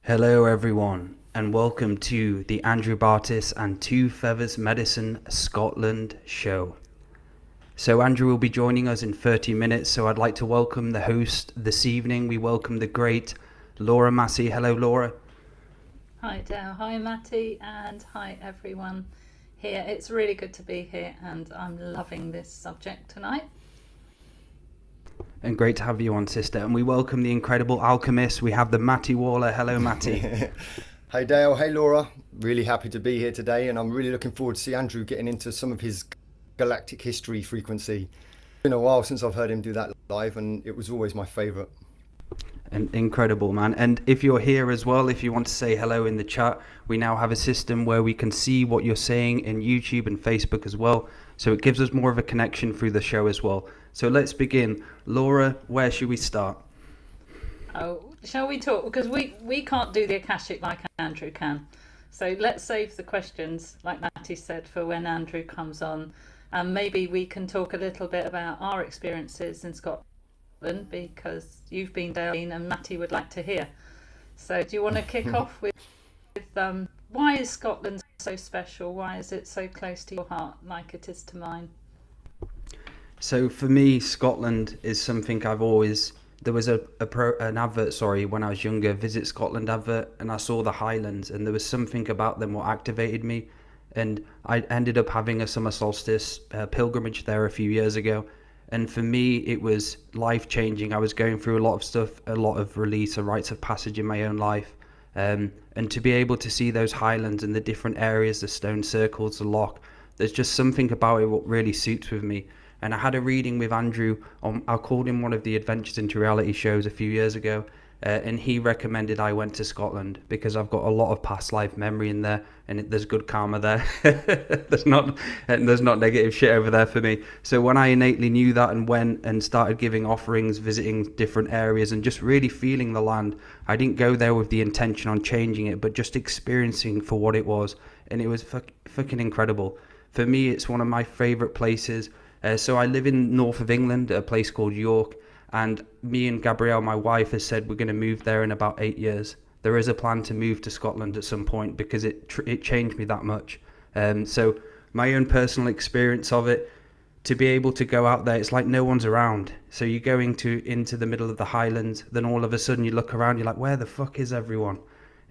Hello everyone, and welcome to the Andrew Bartzis and Two Feathers Medicine Scotland show. So Andrew will be joining us in 30 minutes, so I'd like to welcome the host this evening. We welcome the great Laura Massey. Hello Laura. Hi Dale, hi Matty, and hi everyone here. It's really good to be here and I'm loving this subject tonight. And great to have you on, sister. And we welcome the incredible alchemist. We have the Matty Waller. Hello, Matty. Hey Dale, hey Laura. Really happy to be here today, and I'm really looking forward to see Andrew getting into some of his galactic history frequency. It's been a while since I've heard him do that live, and it was always my favourite. And incredible, man. And if you're here as well, if you want to say hello in the chat, we now have a system where we can see what you're saying in YouTube and Facebook as well. So it gives us more of a connection through the show as well. So let's begin. Laura, where should we start? Oh, shall we talk? Because we can't do the Akashic like Andrew can. So let's save the questions, like Matty said, for when Andrew comes on. And maybe we can talk a little bit about our experiences in Scotland, because you've been down and Matty would like to hear. So do you want to kick off with why is Scotland so special? Why is it so close to your heart like it is to mine? So for me, Scotland is something I've always... There was an advert, when I was younger, Visit Scotland advert, and I saw the Highlands, and there was something about them what activated me. And I ended up having a summer solstice pilgrimage there a few years ago. And for me, it was life-changing. I was going through a lot of stuff, a lot of release, a rites of passage in my own life. And to be able to see those Highlands and the different areas, the stone circles, the loch, there's just something about it what really suits with me. And I had a reading with Andrew I called him one of the Adventures into Reality shows a few years ago, and he recommended I went to Scotland because I've got a lot of past life memory in there, and there's good karma there. there's not negative shit over there for me. So when I innately knew that and went and started giving offerings, visiting different areas and just really feeling the land, I didn't go there with the intention on changing it, but just experiencing for what it was, and it was fucking incredible. For me, it's one of my favourite places. So I live in north of England, a place called York, and me and Gabrielle, my wife, has said we're going to move there in about 8 years. There is a plan to move to Scotland at some point because it changed me that much. So my own personal experience of it, to be able to go out there, it's like no one's around. So you're going into the middle of the Highlands, then all of a sudden you look around, you're like, where the fuck is everyone?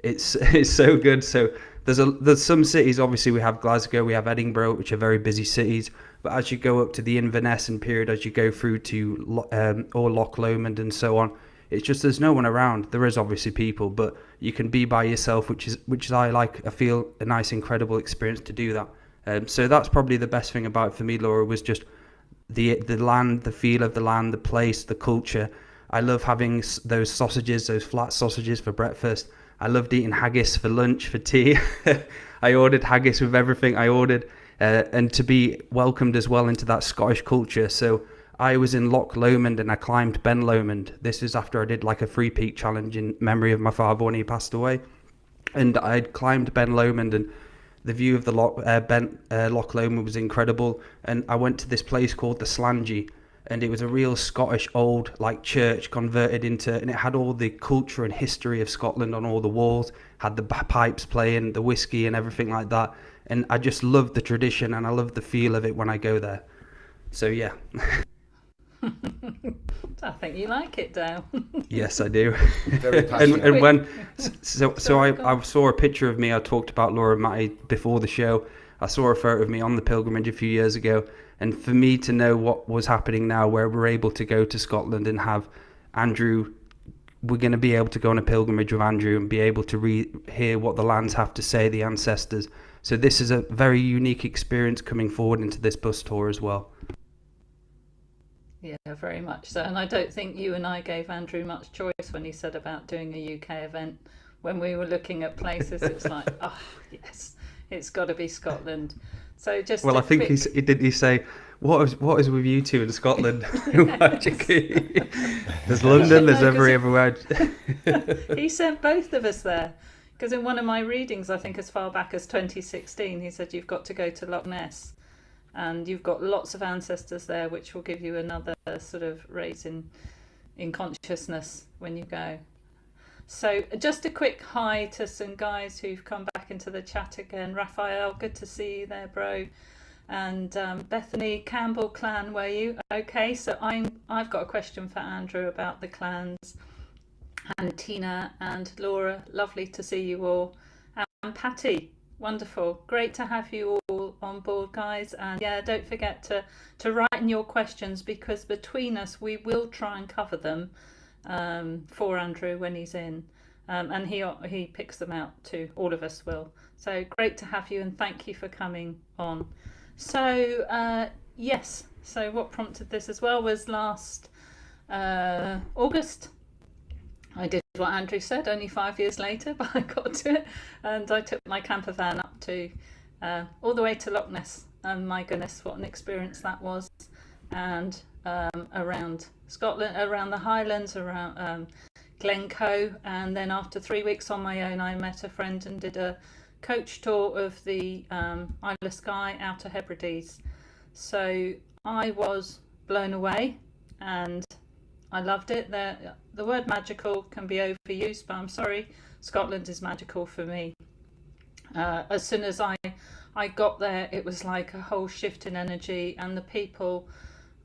It's so good. So there's some cities, obviously we have Glasgow, we have Edinburgh, which are very busy cities. But as you go up to the Inverness period, as you go through to or Loch Lomond and so on, it's just there's no one around. There is obviously people, but you can be by yourself, which I like. I feel a nice, incredible experience to do that. So that's probably the best thing about it for me, Laura, was just the land, the feel of the land, the place, the culture. I love having those sausages, those flat sausages for breakfast. I loved eating haggis for lunch, for tea. I ordered haggis with everything I ordered. And to be welcomed as well into that Scottish culture. So I was in Loch Lomond and I climbed Ben Lomond. This is after I did like a 3-peak challenge in memory of my father when he passed away. And I'd climbed Ben Lomond, and the view of the Loch Lomond was incredible. And I went to this place called the Slangy, and it was a real Scottish old like church converted into, and it had all the culture and history of Scotland on all the walls, had the pipes playing, the whiskey and everything like that. And I just love the tradition and I love the feel of it when I go there. So yeah. I think you like it, Dale. Yes, I do. Very passionate. and when I saw a picture of me. I talked about Laura and Matty before the show. I saw a photo of me on the pilgrimage a few years ago, and for me to know what was happening now, where we're able to go to Scotland and have Andrew, we're going to be able to go on a pilgrimage with Andrew and be able to hear what the lands have to say, the ancestors. So this is a very unique experience coming forward into this bus tour as well. Yeah, very much so. And I don't think you and I gave Andrew much choice when he said about doing a UK event. when we were looking at places. It's like, oh yes, it's got to be Scotland. So just Well, I think he say, what is with you two in Scotland? Magically, there's London, there's everywhere. He sent both of us there because in one of my readings, I think as far back as 2016, he said you've got to go to Loch Ness, and you've got lots of ancestors there, which will give you another sort of raise in consciousness when you go. So just a quick hi to some guys who've come back into the chat again. Raphael, good to see you there, bro. And Bethany Campbell clan, were you? Okay, so I've got a question for Andrew about the clans. And Tina and Laura, lovely to see you all. And Patty, wonderful. Great to have you all on board, guys. And yeah, don't forget to write in your questions, because between us we will try and cover them for Andrew when he's in, and he picks them out too. All of us will. So great to have you, and thank you for coming on. So yes, so what prompted this as well was last August. I did what Andrew said, only 5 years later, but I got to it, and I took my camper van up to all the way to Loch Ness, and my goodness, what an experience that was. And around Scotland, around the Highlands, around Glencoe, and then after 3 weeks on my own, I met a friend and did a coach tour of the Isle of Skye, Outer Hebrides. So I was blown away, and I loved it. The word magical can be overused, but I'm sorry, Scotland is magical for me. As soon as I got there, it was like a whole shift in energy, and the people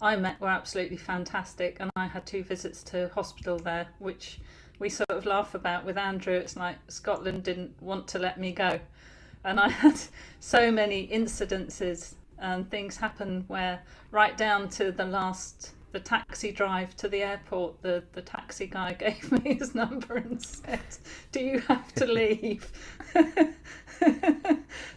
I met were absolutely fantastic. And I had 2 visits to hospital there, which we sort of laugh about with Andrew. It's like Scotland didn't want to let me go, and I had so many incidences and things happen where right down to the taxi drive to the airport, the taxi guy gave me his number and said, do you have to leave?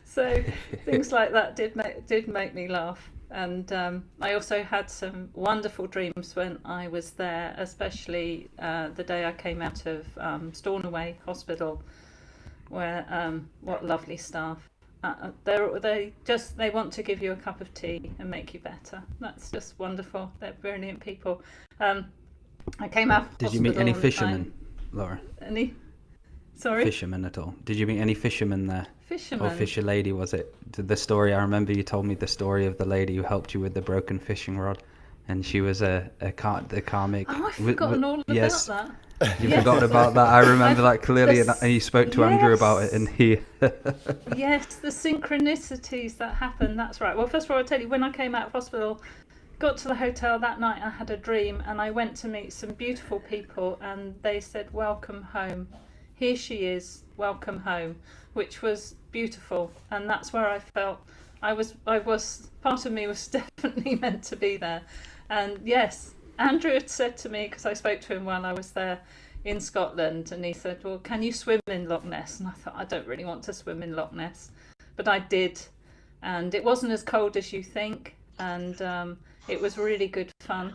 So things like that did make me laugh. And I also had some wonderful dreams when I was there, especially the day I came out of Stornoway Hospital, where what lovely staff. They want to give you a cup of tea and make you better. That's just wonderful. They're brilliant people. I came out of Did you meet any fishermen, Laura? Any? Sorry? Fishermen at all? Did you meet any fishermen there? Fishermen? Or fisher lady, was it? The story, I remember you told me the story of the lady who helped you with the broken fishing rod, and she was the karmic. Oh, I've forgotten all about that. You forgot about that. I remember that clearly, and you spoke to Andrew about it, and he... Yes, the synchronicities that happen, that's right. Well, first of all, I'll tell you, when I came out of hospital, got to the hotel that night, I had a dream, and I went to meet some beautiful people, and they said, welcome home. Here she is, welcome home, which was beautiful. And that's where I felt I was part of me was definitely meant to be there. And yes, Andrew had said to me, because I spoke to him while I was there in Scotland, and he said, well, can you swim in Loch Ness? And I thought, I don't really want to swim in Loch Ness, but I did, and it wasn't as cold as you think, and it was really good fun.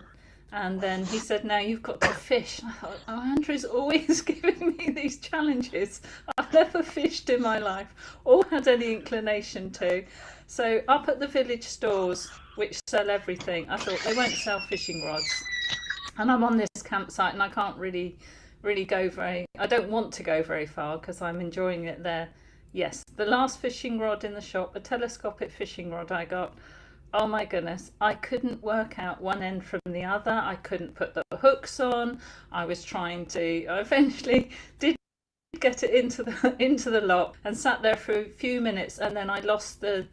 And then he said, now you've got to fish. I thought, oh, Andrew's always giving me these challenges. I've never fished in my life or had any inclination to. So up at the village stores, which sell everything, I thought they won't sell fishing rods. And I'm on this campsite, and I can't really go I don't want to go very far because I'm enjoying it there. Yes, the last fishing rod in the shop, a telescopic fishing rod I got. Oh my goodness, I couldn't work out one end from the other. I couldn't put the hooks on. I eventually did get it into the lock and sat there for a few minutes, and then I lost the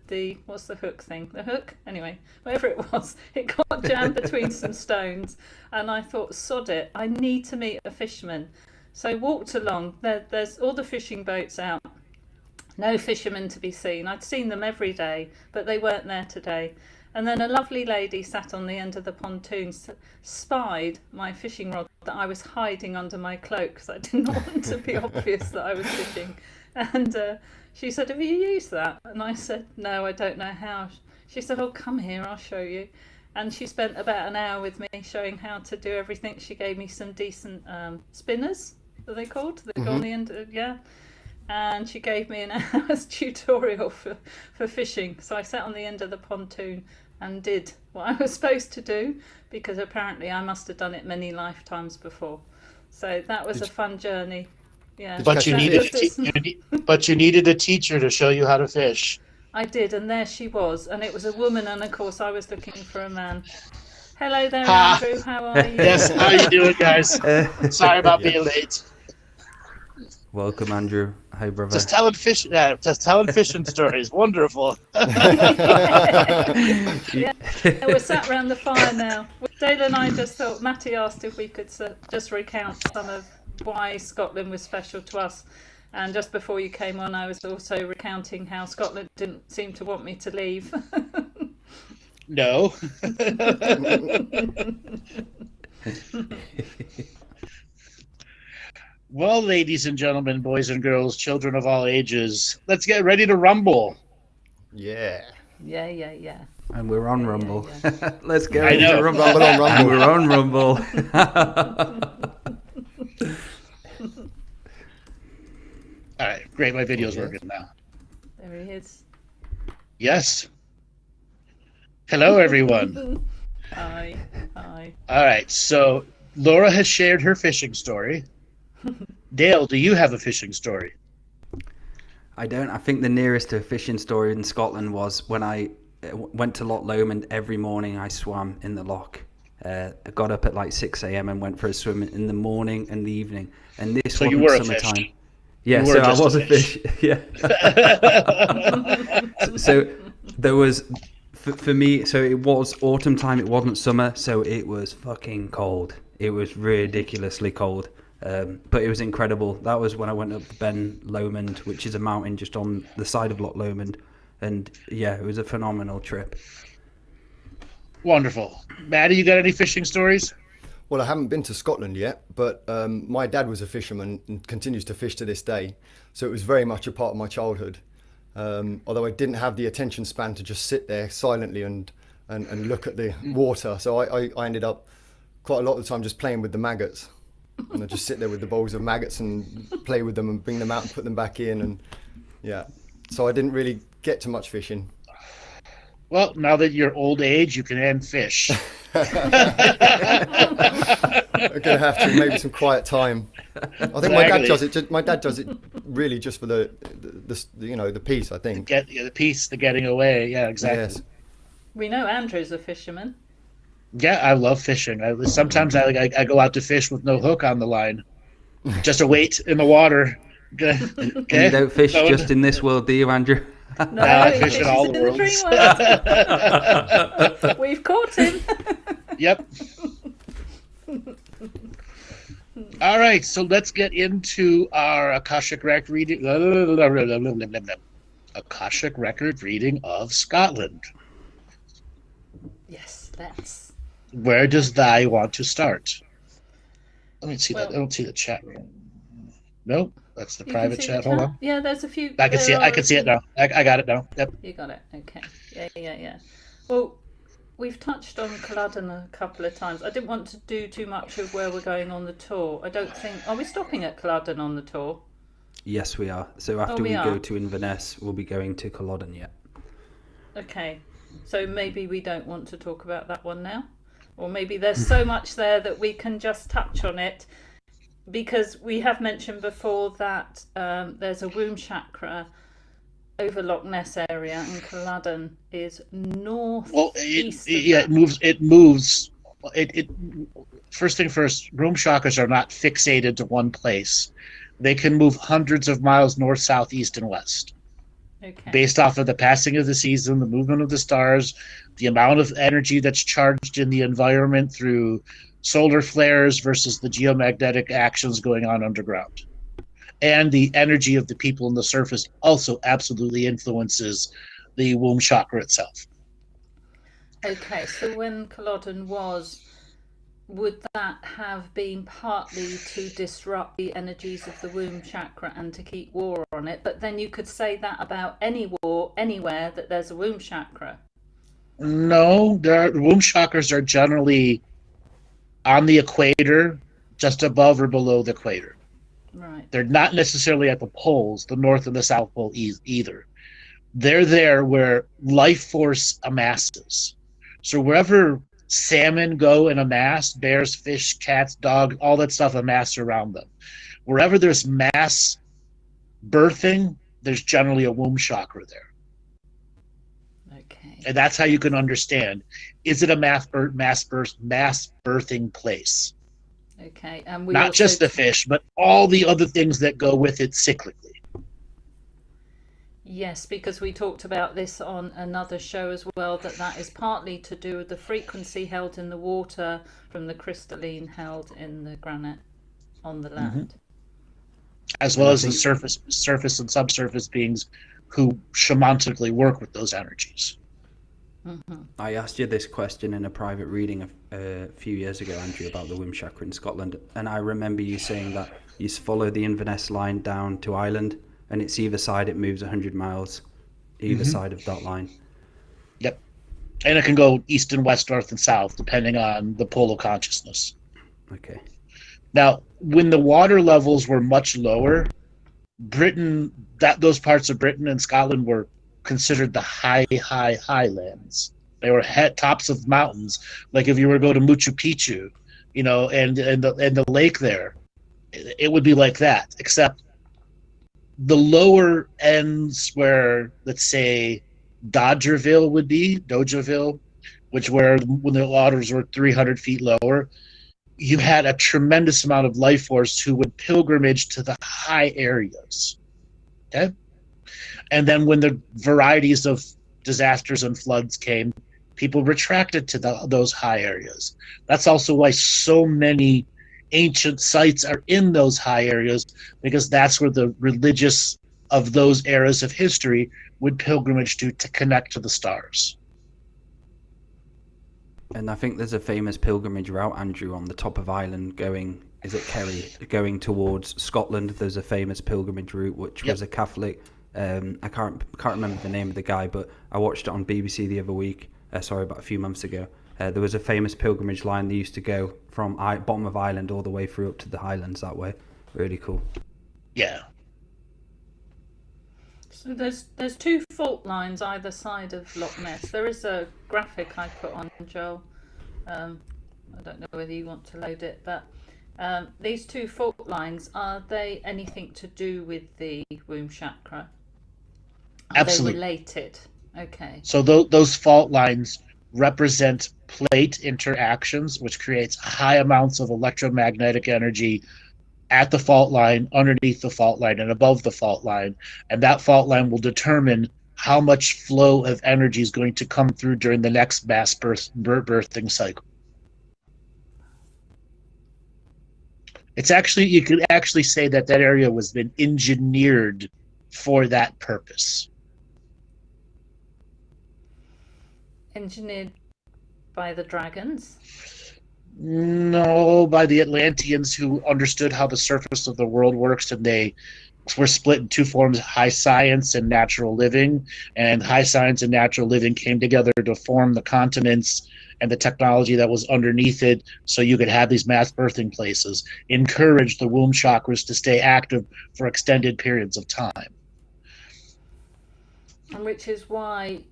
what's the hook thing? The hook? Anyway, whatever it was, it got jammed between some stones, and I thought, sod it, I need to meet a fisherman. So I walked along. There's all the fishing boats out. No fishermen to be seen. I'd seen them every day, but they weren't there today. And then a lovely lady sat on the end of the pontoon, spied my fishing rod that I was hiding under my cloak because I didn't want to be obvious that I was fishing. And she said, have you used that? And I said, no, I don't know how. She said, oh, come here, I'll show you. And she spent about an hour with me showing how to do everything. She gave me some decent spinners, are they called? They go on the end, yeah. And she gave me an hour's tutorial for fishing. So I sat on the end of the pontoon and did what I was supposed to do, because apparently I must have done it many lifetimes before. So that was a fun journey. Yeah. But you needed a teacher to show you how to fish. I did, and there she was, and it was a woman, and of course I was looking for a man. Hello there, Andrew. How are you? Yes, how you doing, guys? Sorry about being late. Welcome, Andrew. Hi, brother. Just telling fishing stories. Wonderful. Yeah, we're sat around the fire now. Dale and I just thought, Matty asked if we could just recount some of why Scotland was special to us. And just before you came on, I was also recounting how Scotland didn't seem to want me to leave. No. Well, ladies and gentlemen, boys and girls, children of all ages, let's get ready to rumble. Yeah. Yeah. And we're on Rumble. Yeah. Let's go. I know. Rumble on Rumble. And we're on Rumble. All right, great. My video's working now. There he is. Yes. Hello, everyone. Hi. All right, so Laura has shared her fishing story. Dale, do you have a fishing story? I don't. I think the nearest to a fishing story in Scotland was when I went to Loch Lomond. Every morning I swam in the loch. I got up at like 6 a.m. and went for a swim in the morning and the evening. And this So wasn't you were a summertime. fish. Yeah, You so were I just was a a fish. Yeah. So there was, for me, so it was autumn time. It wasn't summer, so it was fucking cold. It was ridiculously cold. But it was incredible. That was when I went up Ben Lomond, which is a mountain just on the side of Loch Lomond. And yeah, it was a phenomenal trip. Wonderful. Maddie, you got any fishing stories? Well, I haven't been to Scotland yet, but my dad was a fisherman and continues to fish to this day. So it was very much a part of my childhood. Although I didn't have the attention span to just sit there silently and look at the water. So I ended up quite a lot of the time just playing with the maggots. And I just sit there with the bowls of maggots and play with them and bring them out and put them back in. And yeah, so I didn't really get to much fishing. Well, now that you're old age, you can end fish. I'm gonna have to maybe some quiet time. I think my dad does it. My dad does it really just for the peace. I think. The peace, the getting away. Yeah, exactly. Yes. We know Andrew's a fisherman. Yeah, I love fishing. Sometimes I go out to fish with no hook on the line, just a weight in the water. Okay. And you don't fish just in this world, do you, Andrew? No, I he fish in all the fishes worlds. dream world. We've caught him. Yep. All right, so let's get into our Akashic record reading. Akashic record reading of Scotland. Yes, let's. Where does thy want to start? Let me see Well, that. I don't see the chat room. Nope, that's the You can private see chat. the Hold on. Yeah, there's a few. I can see it. I can see it now. I got it now. Yep. You got it. Okay. Yeah. Well, we've touched on Culloden a couple of times. I didn't want to do too much of where we're going on the tour. I don't think. Are we stopping at Culloden on the tour? Yes, we are. So after we go to Inverness, we'll be going to Culloden, yeah. Okay. So maybe we don't want to talk about that one now. Or maybe there's so much there that we can just touch on it, because we have mentioned before that there's a womb chakra over Loch Ness area, and Culloden is north. Well, east. it moves. It first thing first. Womb chakras are not fixated to one place. They can move hundreds of miles north, south, east, and west. Okay. Based off of the passing of the season, the movement of the stars, the amount of energy that's charged in the environment through solar flares versus the geomagnetic actions going on underground. And the energy of the people on the surface also absolutely influences the womb chakra itself. Okay, so when Culloden was, would that have been partly to disrupt the energies of the womb chakra and to keep war on it? But then you could say that about any war, anywhere that there's a womb chakra. No, womb chakras are generally on the equator, just above or below the equator. Right. They're not necessarily at the poles, the North and the South Pole either. They're there where life force amasses. So wherever salmon go and amass, bears, fish, cats, dog, all that stuff amass around them. Wherever there's mass birthing, there's generally a womb chakra there. Okay. And that's how you can understand, is it a mass birthing place? Okay. And we Not just the fish, but all the other things that go with it cyclically. Yes, because we talked about this on another show as well, that is partly to do with the frequency held in the water from the crystalline held in the granite on the land. As well as the surface and subsurface beings who shamanically work with those energies. I asked you this question in a private reading a few years ago, Andrew, about the womb chakra in Scotland, and I remember you saying that you follow the Inverness line down to Ireland, and it's either side, it moves 100 miles, either side of that line. Yep. And it can go east and west, north and south, depending on the pole of consciousness. Okay. Now, when the water levels were much lower, Britain, those parts of Britain and Scotland were considered the highlands. They were tops of mountains. Like if you were to go to Machu Picchu, and the lake there, it would be like that, except the lower ends where, let's say, Dodgerville, which where when the waters were 300 feet lower, you had a tremendous amount of life force who would pilgrimage to the high areas. Okay? And then when the varieties of disasters and floods came, people retracted to those high areas. That's also why so many ancient sites are in those high areas, because that's where the religious of those eras of history would pilgrimage to connect to the stars. And I think there's a famous pilgrimage route, Andrew, on the top of Ireland going Kerry, going towards Scotland. There's a famous pilgrimage route, which was a Catholic. I can't remember the name of the guy, but I watched it on BBC the other week. About a few months ago. There was a famous pilgrimage line. They used to go from bottom of Ireland all the way through up to the Highlands that way. Really cool. Yeah. So there's two fault lines either side of Loch Ness. There is a graphic I put on, Joel. I don't know whether you want to load it, but these two fault lines, are they anything to do with the womb chakra? Are Absolutely. they related? Okay. So those fault lines represent plate interactions, which creates high amounts of electromagnetic energy at the fault line, underneath the fault line, and above the fault line. And that fault line will determine how much flow of energy is going to come through during the next mass birthing cycle. It's actually, you could actually say that area was been engineered for that purpose. Engineered by the dragons? No, by the Atlanteans, who understood how the surface of the world works, and they were split in two forms: high science and natural living. And high science and natural living came together to form the continents and the technology that was underneath it, so you could have these mass birthing places, encourage the womb chakras to stay active for extended periods of time. And which is why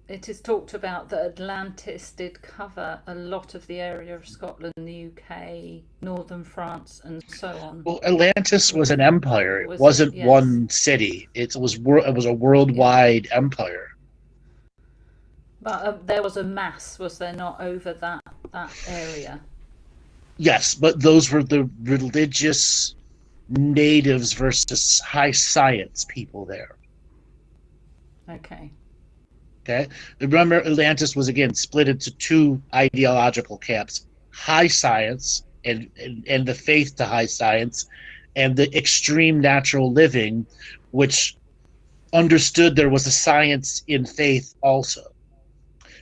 it is talked about that Atlantis did cover a lot of the area of Scotland, the UK, northern France, and so on. Well, Atlantis was an empire. It wasn't one city. It was a worldwide empire. But there was a mass, was there not, over that area? Yes, but those were the religious natives versus high science people there. Okay. Remember, Atlantis was again split into two ideological camps: high science and the faith to high science, and the extreme natural living, which understood there was a science in faith also,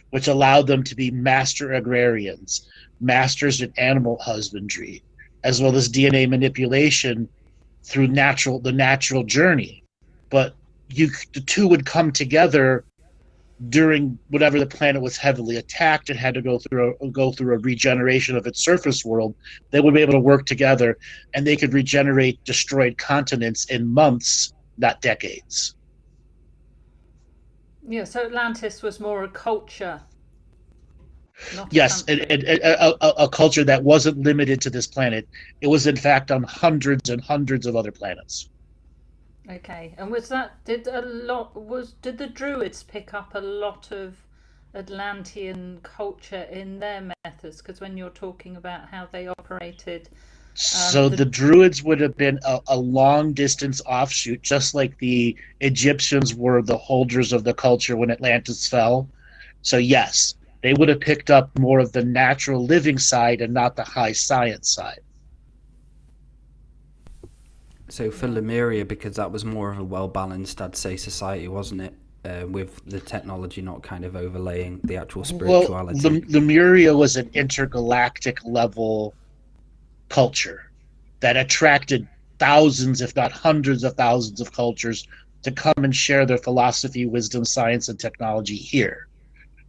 which allowed them to be master agrarians, masters in animal husbandry, as well as DNA manipulation through the natural journey. But the two would come together during whatever the planet was heavily attacked and had to go through a regeneration of its surface world, they would be able to work together, and they could regenerate destroyed continents in months, not decades. Yeah, so Atlantis was more a culture. Yes, a culture that wasn't limited to this planet. It was in fact on hundreds and hundreds of other planets. Okay, and did the Druids pick up a lot of Atlantean culture in their methods? Because when you're talking about how they operated, so the Druids would have been a long distance offshoot, just like the Egyptians were the holders of the culture when Atlantis fell. So yes, they would have picked up more of the natural living side and not the high science side. So for Lemuria, because that was more of a well-balanced, I'd say, society, wasn't it? With the technology not kind of overlaying the actual spirituality. Well, Lemuria was an intergalactic level culture that attracted thousands, if not hundreds of thousands of cultures to come and share their philosophy, wisdom, science, and technology here,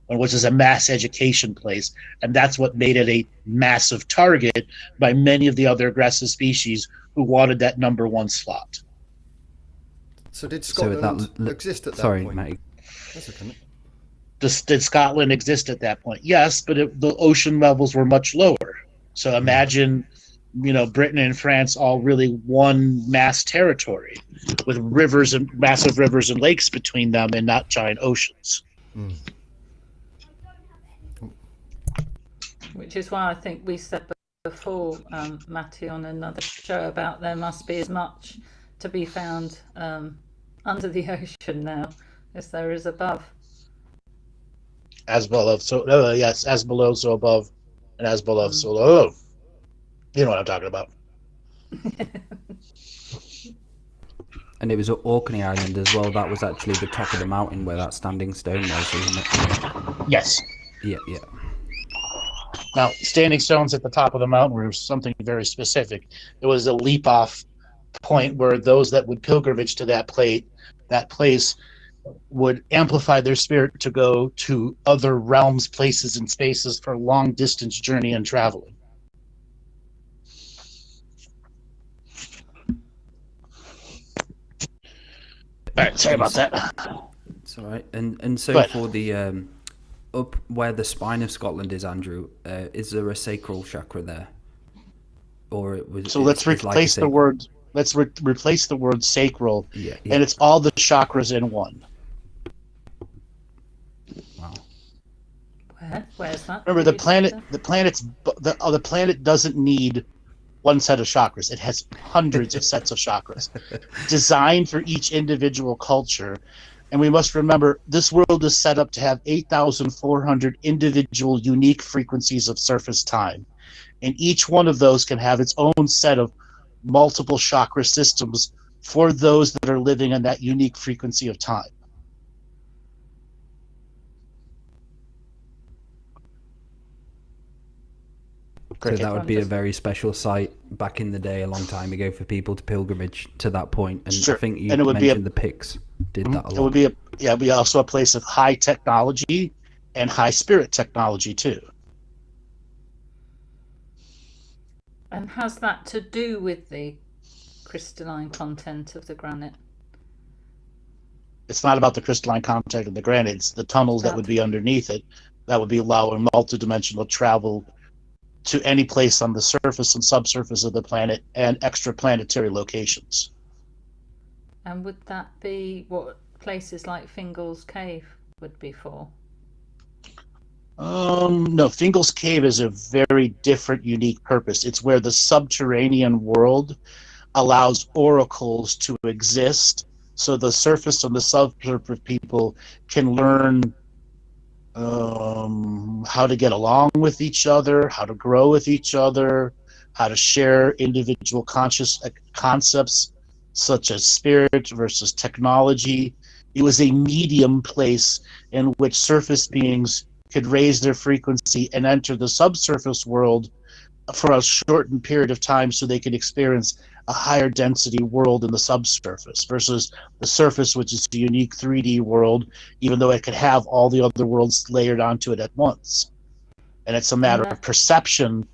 which is a mass education place. And that's what made it a massive target by many of the other aggressive species who wanted that number one slot. So did Scotland exist at that point? Sorry, mate. That's okay. Did Scotland exist at that point? Yes, but the ocean levels were much lower. So imagine, Britain and France all really one mass territory with rivers and massive rivers and lakes between them and not giant oceans. Mm. Which is why I think we said before, Matty, on another show about there must be as much to be found under the ocean now as there is above. As below, so yes, as below, so above, and as below, so below. You know what I'm talking about. And it was at Orkney Island as well. That was actually the top of the mountain where that standing stone was, isn't it? Yes. Yeah. Now, standing stones at the top of the mountain were something very specific. It was a leap-off point where those that would pilgrimage to that place would amplify their spirit to go to other realms, places, and spaces for long-distance journey and traveling. All right, sorry about that. It's all right. And so for the up where the spine of Scotland is, Andrew, is there a sacral chakra there, or it was? So let's replace the word. Let's replace the word sacral, yeah. And it's all the chakras in one. Wow. Where's that? Remember, the planet doesn't need one set of chakras. It has hundreds of sets of chakras designed for each individual culture. And we must remember, this world is set up to have 8,400 individual unique frequencies of surface time. And each one of those can have its own set of multiple chakra systems for those that are living in that unique frequency of time. So that would be a very special site back in the day, a long time ago, for people to pilgrimage to that point. And sure. I think you mentioned the Picts did that a lot. It would be also a place of high technology and high spirit technology too. And has that to do with the crystalline content of the granite? It's not about the crystalline content of the granite. It's the tunnels that would be underneath it that would be allowing multidimensional travel to any place on the surface and subsurface of the planet and extraplanetary locations. And would that be what places like Fingal's Cave would be for? No, Fingal's Cave is a very different, unique purpose. It's where the subterranean world allows oracles to exist, so the surface and the subsurface people can learn how to get along with each other, how to grow with each other, how to share individual conscious concepts such as spirit versus technology. It was a medium place in which surface beings could raise their frequency and enter the subsurface world for a shortened period of time so they could experience a higher density world in the subsurface versus the surface, which is a unique 3D world, even though it could have all the other worlds layered onto it at once. And it's a matter of perception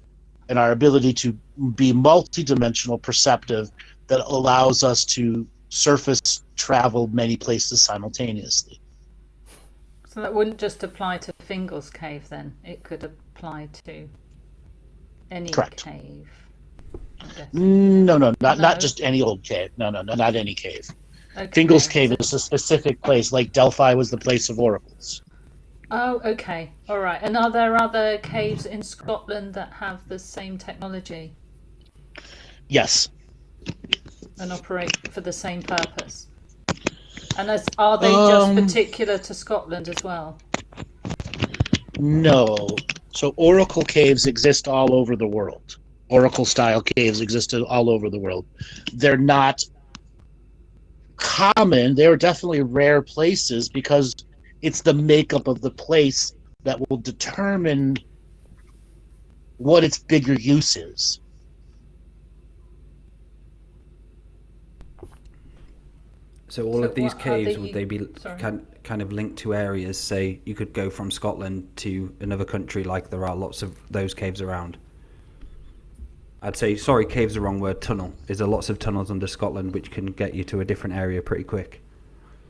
and our ability to be multidimensional perceptive that allows us to surface travel many places simultaneously. So that wouldn't just apply to Fingal's cave then? It could apply to any Correct. cave? No, not just any old cave. No, not any cave. Okay. Fingal's cave is a specific place, like Delphi was the place of oracles. Oh, okay. All right. And are there other caves in Scotland that have the same technology? Yes. And operate for the same purpose? And are they just particular to Scotland as well? No. So oracle caves exist all over the world. Oracle style caves exist all over the world. They're not common. They're definitely rare places because it's the makeup of the place that will determine what its bigger use is. So all of these caves, would they be Sorry. kind of linked to areas? Say you could go from Scotland to another country, like there are lots of those caves around. I'd say, sorry, cave's the wrong word, tunnel. Is there lots of tunnels under Scotland which can get you to a different area pretty quick?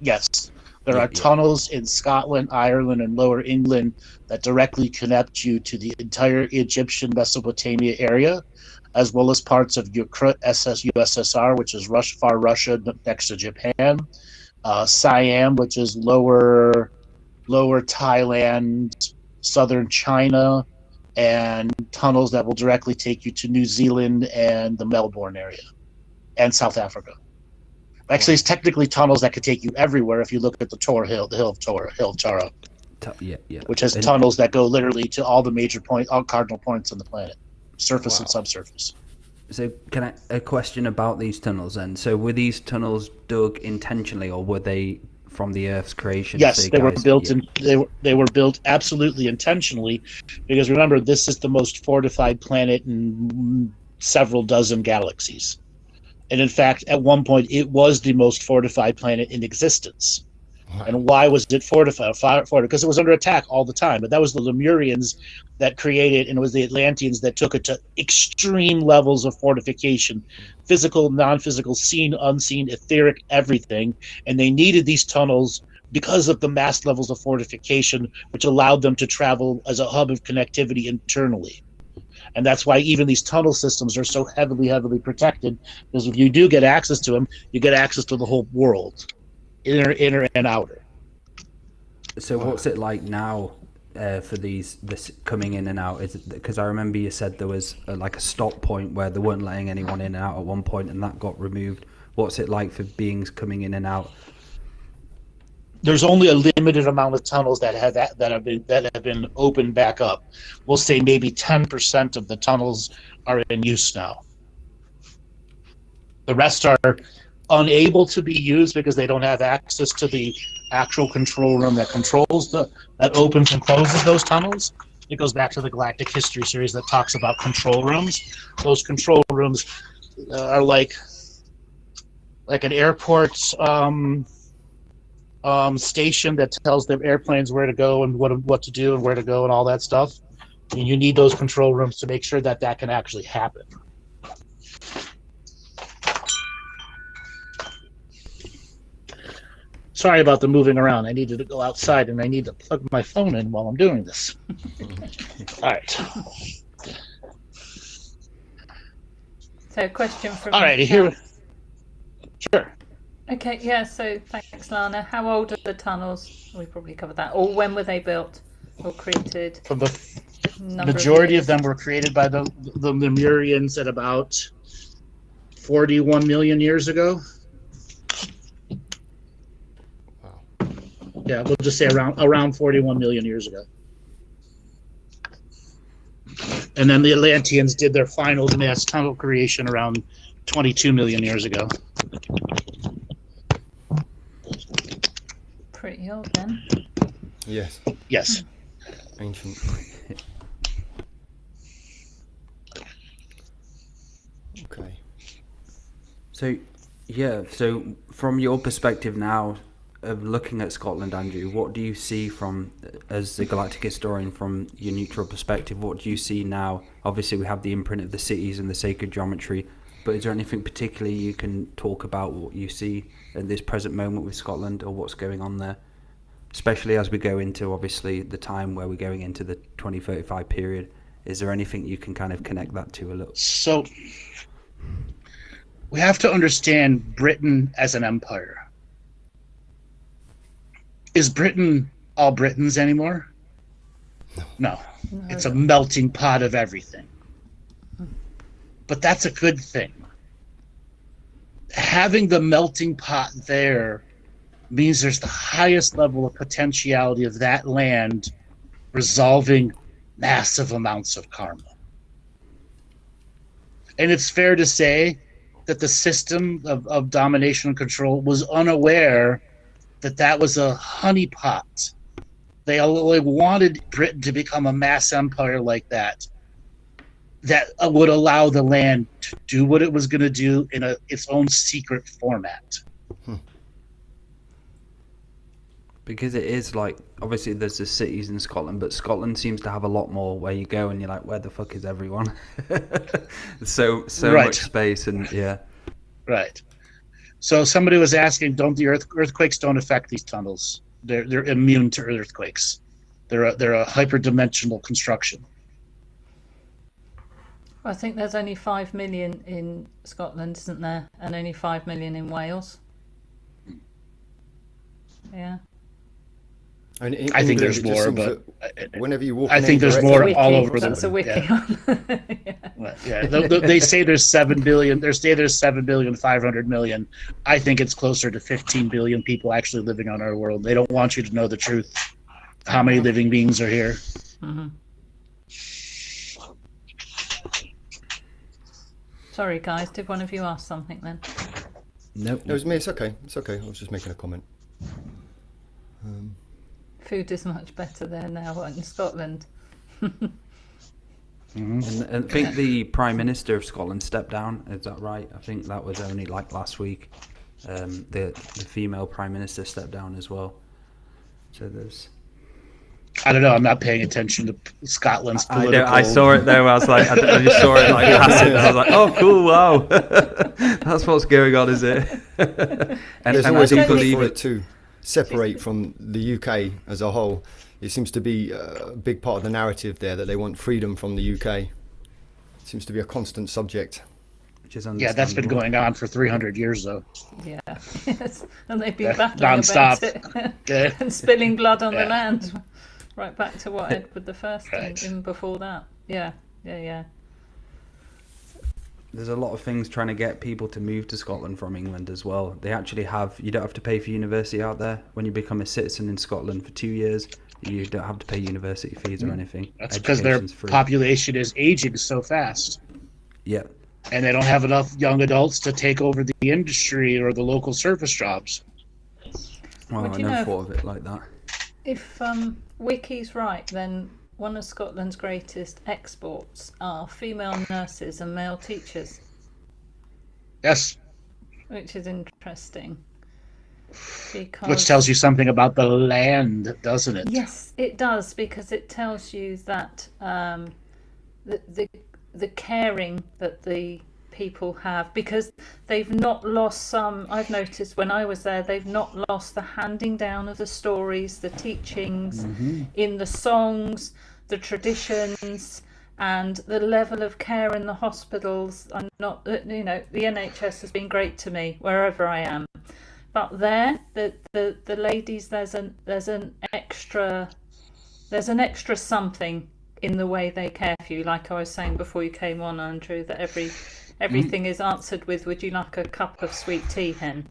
Yes. There are tunnels in Scotland, Ireland, and Lower England that directly connect you to the entire Egyptian Mesopotamia area, as well as parts of USSR, which is far Russia next to Japan, Siam, which is lower Thailand, southern China, and tunnels that will directly take you to New Zealand and the Melbourne area, and South Africa. Actually, it's technically tunnels that could take you everywhere if you look at the Hill of Tara, which has tunnels that go literally to all the major points, all cardinal points on the planet, surface and subsurface. So a question about these tunnels then. So were these tunnels dug intentionally, or were they from the Earth's creation? Yes, they were built they were built absolutely intentionally, because remember, this is the most fortified planet in several dozen galaxies. And in fact, at one point, it was the most fortified planet in existence. Wow. And why was it fortified? Because it was under attack all the time. But that was the Lemurians that created, and it was the Atlanteans that took it to extreme levels of fortification, physical, non-physical, seen, unseen, etheric, everything. And they needed these tunnels because of the mass levels of fortification, which allowed them to travel as a hub of connectivity internally. And that's why even these tunnel systems are so heavily protected, because if you do get access to them, you get access to the whole world, inner and outer. So what's it like now for this coming in and out? Is it because I remember you said there was like a stop point where they weren't letting anyone in and out at one point, and that got removed. What's it like for beings coming in and out? There's only a limited amount of tunnels that have been opened back up. We'll say maybe 10% of the tunnels are in use now. The rest are unable to be used because they don't have access to the actual control room that controls that opens and closes those tunnels. It goes back to the Galactic History series that talks about control rooms. Those control rooms are like an airport station that tells the airplanes where to go and what to do and where to go and all that stuff. And you need those control rooms to make sure that can actually happen. Sorry about the moving around. I needed to go outside and I need to plug my phone in while I'm doing this. All right. So a question from... All right, here. Sure. Okay, yeah, so thanks, Lana. How old are the tunnels? We probably covered that. Or when were they built or created? From the majority of them were created by the Lemurians at about 41 million years ago. Wow. Yeah, we'll just say around 41 million years ago. And then the Atlanteans did their final mass tunnel creation around 22 million years ago. Pretty old then. Yes. Yes. Ancient. Okay. So, yeah, so from your perspective now of looking at Scotland, Andrew, what do you see from, as the galactic historian, from your neutral perspective, what do you see now? Obviously, we have the imprint of the cities and the sacred geometry, but is there anything particularly you can talk about what you see at this present moment with Scotland or what's going on there? Especially as we go into, obviously, the time where we're going into the 2035 period. Is there anything you can kind of connect that to a little? So we have to understand Britain as an empire. Is Britain all Britons anymore? No. It's a melting pot of everything. But that's a good thing. Having the melting pot there means there's the highest level of potentiality of that land resolving massive amounts of karma. And it's fair to say that the system of domination and control was unaware that that was a honeypot. They only wanted Britain to become a mass empire like that would allow the land to do what it was going to do in its own secret format. Because it is like, obviously there's the cities in Scotland, but Scotland seems to have a lot more where you go and you're like, where the fuck is everyone? so Right. much space, and yeah. Right. So somebody was asking, don't the earthquakes don't affect these tunnels? They're immune to earthquakes. They're a hyperdimensional construction. I think there's only 5 million in Scotland, isn't there? And only 5 million in Wales. Yeah. And in I think England, there's it just more, seems but that whenever you walk, I in think any there's direction- more all over That's a the wiki. yeah. Yeah, they say there's 7 billion. They say there's 7,500,000,000. I think it's closer to 15 billion people actually living on our world. They don't want you to know the truth. How many living beings are here? Mhm. Sorry, guys. Did one of you ask something then? Nope. No, it was me. It's okay. It's okay. I was just making a comment. Food is much better there now in Scotland. And I think the Prime Minister of Scotland stepped down. Is that right? I think that was only like last week. The female Prime Minister stepped down as well. So there's. I don't know. I'm not paying attention to Scotland's I political. know. I saw it though. I was like, I just saw it like passing. I was like, oh, cool, wow, that's what's going on, is it? and There's I always do a push believe for it. it to separate from the UK as a whole. It seems to be a big part of the narrative there that they want freedom from the UK. It seems to be a constant subject. Which is Yeah, that's been understandable. going on for 300 years, though. Yeah. Yes. And they've been Yeah, battling non-stop. about it Okay. and spilling blood on the Yeah. land. Right back to what Edward the First Right. and before that. Yeah. There's a lot of things trying to get people to move to Scotland from England as well. They actually have, you don't have to pay for university out there. When you become a citizen in Scotland for 2 years, you don't have to pay university fees or anything. That's because their Education's free. population is aging so fast. Yeah. And they don't have enough young adults to take over the industry or the local service jobs. Well, Would I you never know- thought of it like that. If Wiki's right, then one of Scotland's greatest exports are female nurses and male teachers, Yes, which is interesting. Because which tells you something about the land, doesn't it? Yes, it does, because it tells you that the caring that the people have, because they've not lost some. I've noticed when I was there, they've not lost the handing down of the stories, the teachings in the songs, the traditions, and the level of care in the hospitals. I'm not, the NHS has been great to me wherever I am. But there, the ladies, there's an extra something in the way they care for you. Like I was saying before you came on, Andrew, that everything is answered with, "Would you like a cup of sweet tea, hen?"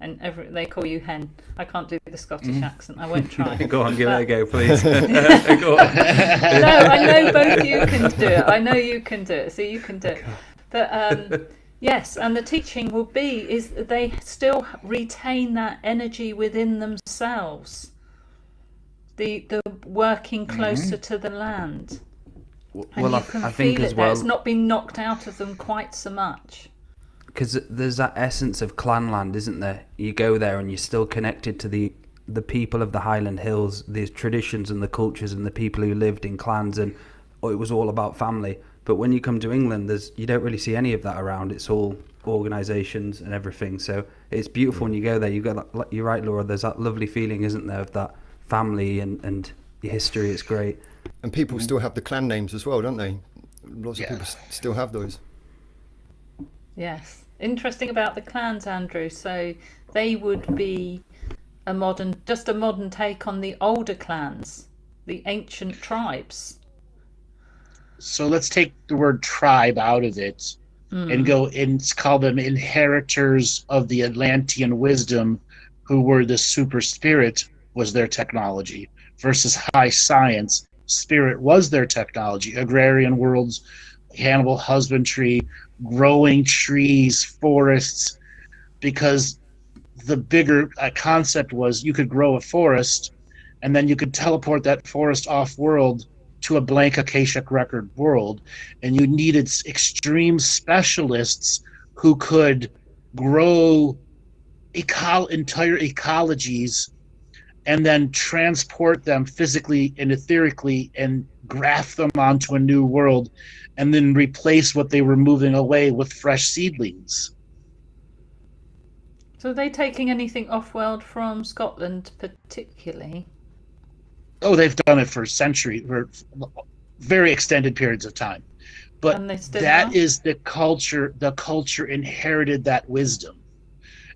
And they call you hen. I can't do the Scottish accent. I won't try. Go on, give it a go, please. Go on. No, I know both you can do it. I know you can do it, so you can do it. But yes, and the teaching will be is that they still retain that energy within themselves. The working closer to the land. And Well, you I can think feel as it there. well, It's not been knocked out of them quite so much. because there's that essence of clanland, isn't there? You go there and you're still connected to the people of the Highland Hills, the traditions and the cultures and the people who lived in clans, and it was all about family. But when you come to England, you don't really see any of that around. It's all organisations and everything. So it's beautiful when you go there. You're right, Laura. There's that lovely feeling, isn't there, of that family and the history. It's great. And people still have the clan names as well, don't they? Lots of people still have those. Yes. Interesting about the clans, Andrew. So they would be a modern take on the older clans, the ancient tribes. So let's take the word tribe out of it and go and call them inheritors of the Atlantean wisdom, who were the super spirit was their technology, versus high science. Spirit was their technology. Agrarian worlds, animal husbandry, growing trees, forests, because the bigger concept was you could grow a forest and then you could teleport that forest off-world to a blank Akashic record world, and you needed extreme specialists who could grow entire ecologies and then transport them physically and etherically and graft them onto a new world and then replace what they were moving away with fresh seedlings. So are they taking anything off-world from Scotland particularly? Oh, they've done it for centuries, for very extended periods of time. But that is the culture. The culture inherited that wisdom.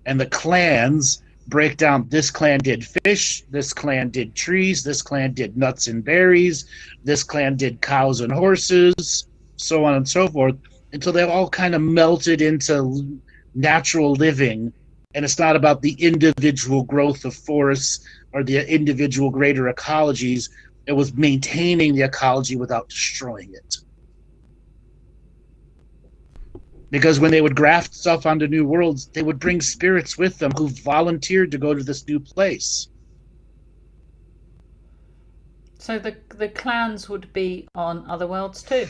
And the clans break down, this clan did fish, this clan did trees, this clan did nuts and berries, this clan did cows and horses, so on and so forth, until they all kind of melted into natural living. And it's not about the individual growth of forests or the individual greater ecologies. It was maintaining the ecology without destroying it. Because when they would graft stuff onto new worlds, they would bring spirits with them who volunteered to go to this new place. So the clans would be on other worlds too?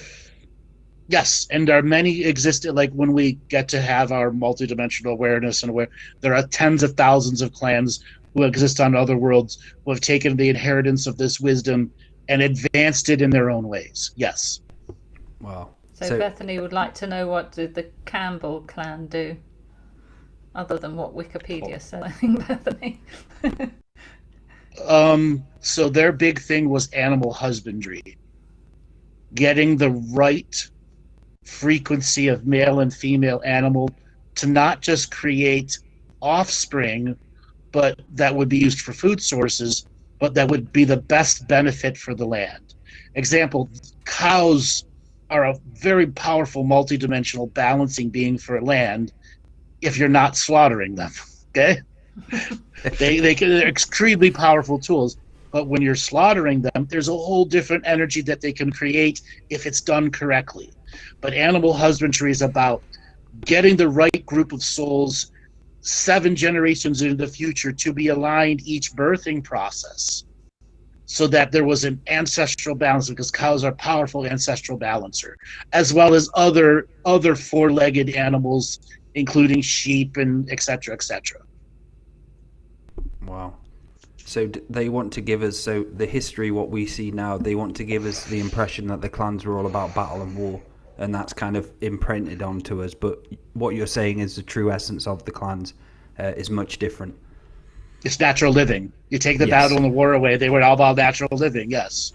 Yes, and there are many existed, like when we get to have our multidimensional awareness and there are tens of thousands of clans who exist on other worlds who have taken the inheritance of this wisdom and advanced it in their own ways. Yes. Wow. So Bethany would like to know, what did the Campbell clan do, other than what Wikipedia said, I think, Bethany. So their big thing was animal husbandry. Getting the right frequency of male and female animal to not just create offspring, but that would be used for food sources, but that would be the best benefit for the land. Example, cows are a very powerful multidimensional balancing being for land if you're not slaughtering them, okay? They're extremely powerful tools, but when you're slaughtering them, there's a whole different energy that they can create if it's done correctly. But animal husbandry is about getting the right group of souls 7 generations into the future to be aligned each birthing process, so that there was an ancestral balance, because cows are a powerful ancestral balancer, as well as other four-legged animals, including sheep and et cetera, et cetera. Wow. So they want to give us, so the history, what we see now, they want to give us the impression that the clans were all about battle and war, and that's kind of imprinted onto us. But what you're saying is the true essence of the clans is much different. It's natural living. You take the battle and the war away, they were all about natural living, yes.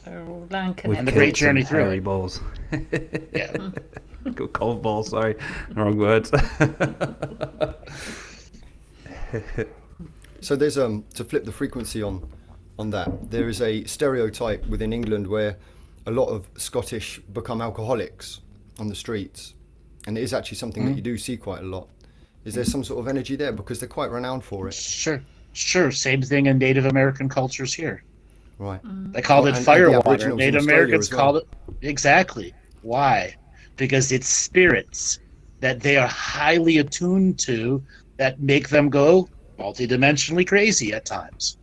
And the great journey through hairy it. balls. Yeah. Cold balls, sorry. Wrong words. So there's to flip the frequency on that, there is a stereotype within England where a lot of Scottish become alcoholics on the streets, and it is actually something that you do see quite a lot. Is there some sort of energy there, because they're quite renowned for it? Sure. Same thing in Native American cultures here. Right. They called it and fire the water. Aboriginals in Native Australia Americans as well. called it exactly. Why? Because it's spirits that they are highly attuned to that make them go multidimensionally crazy at times.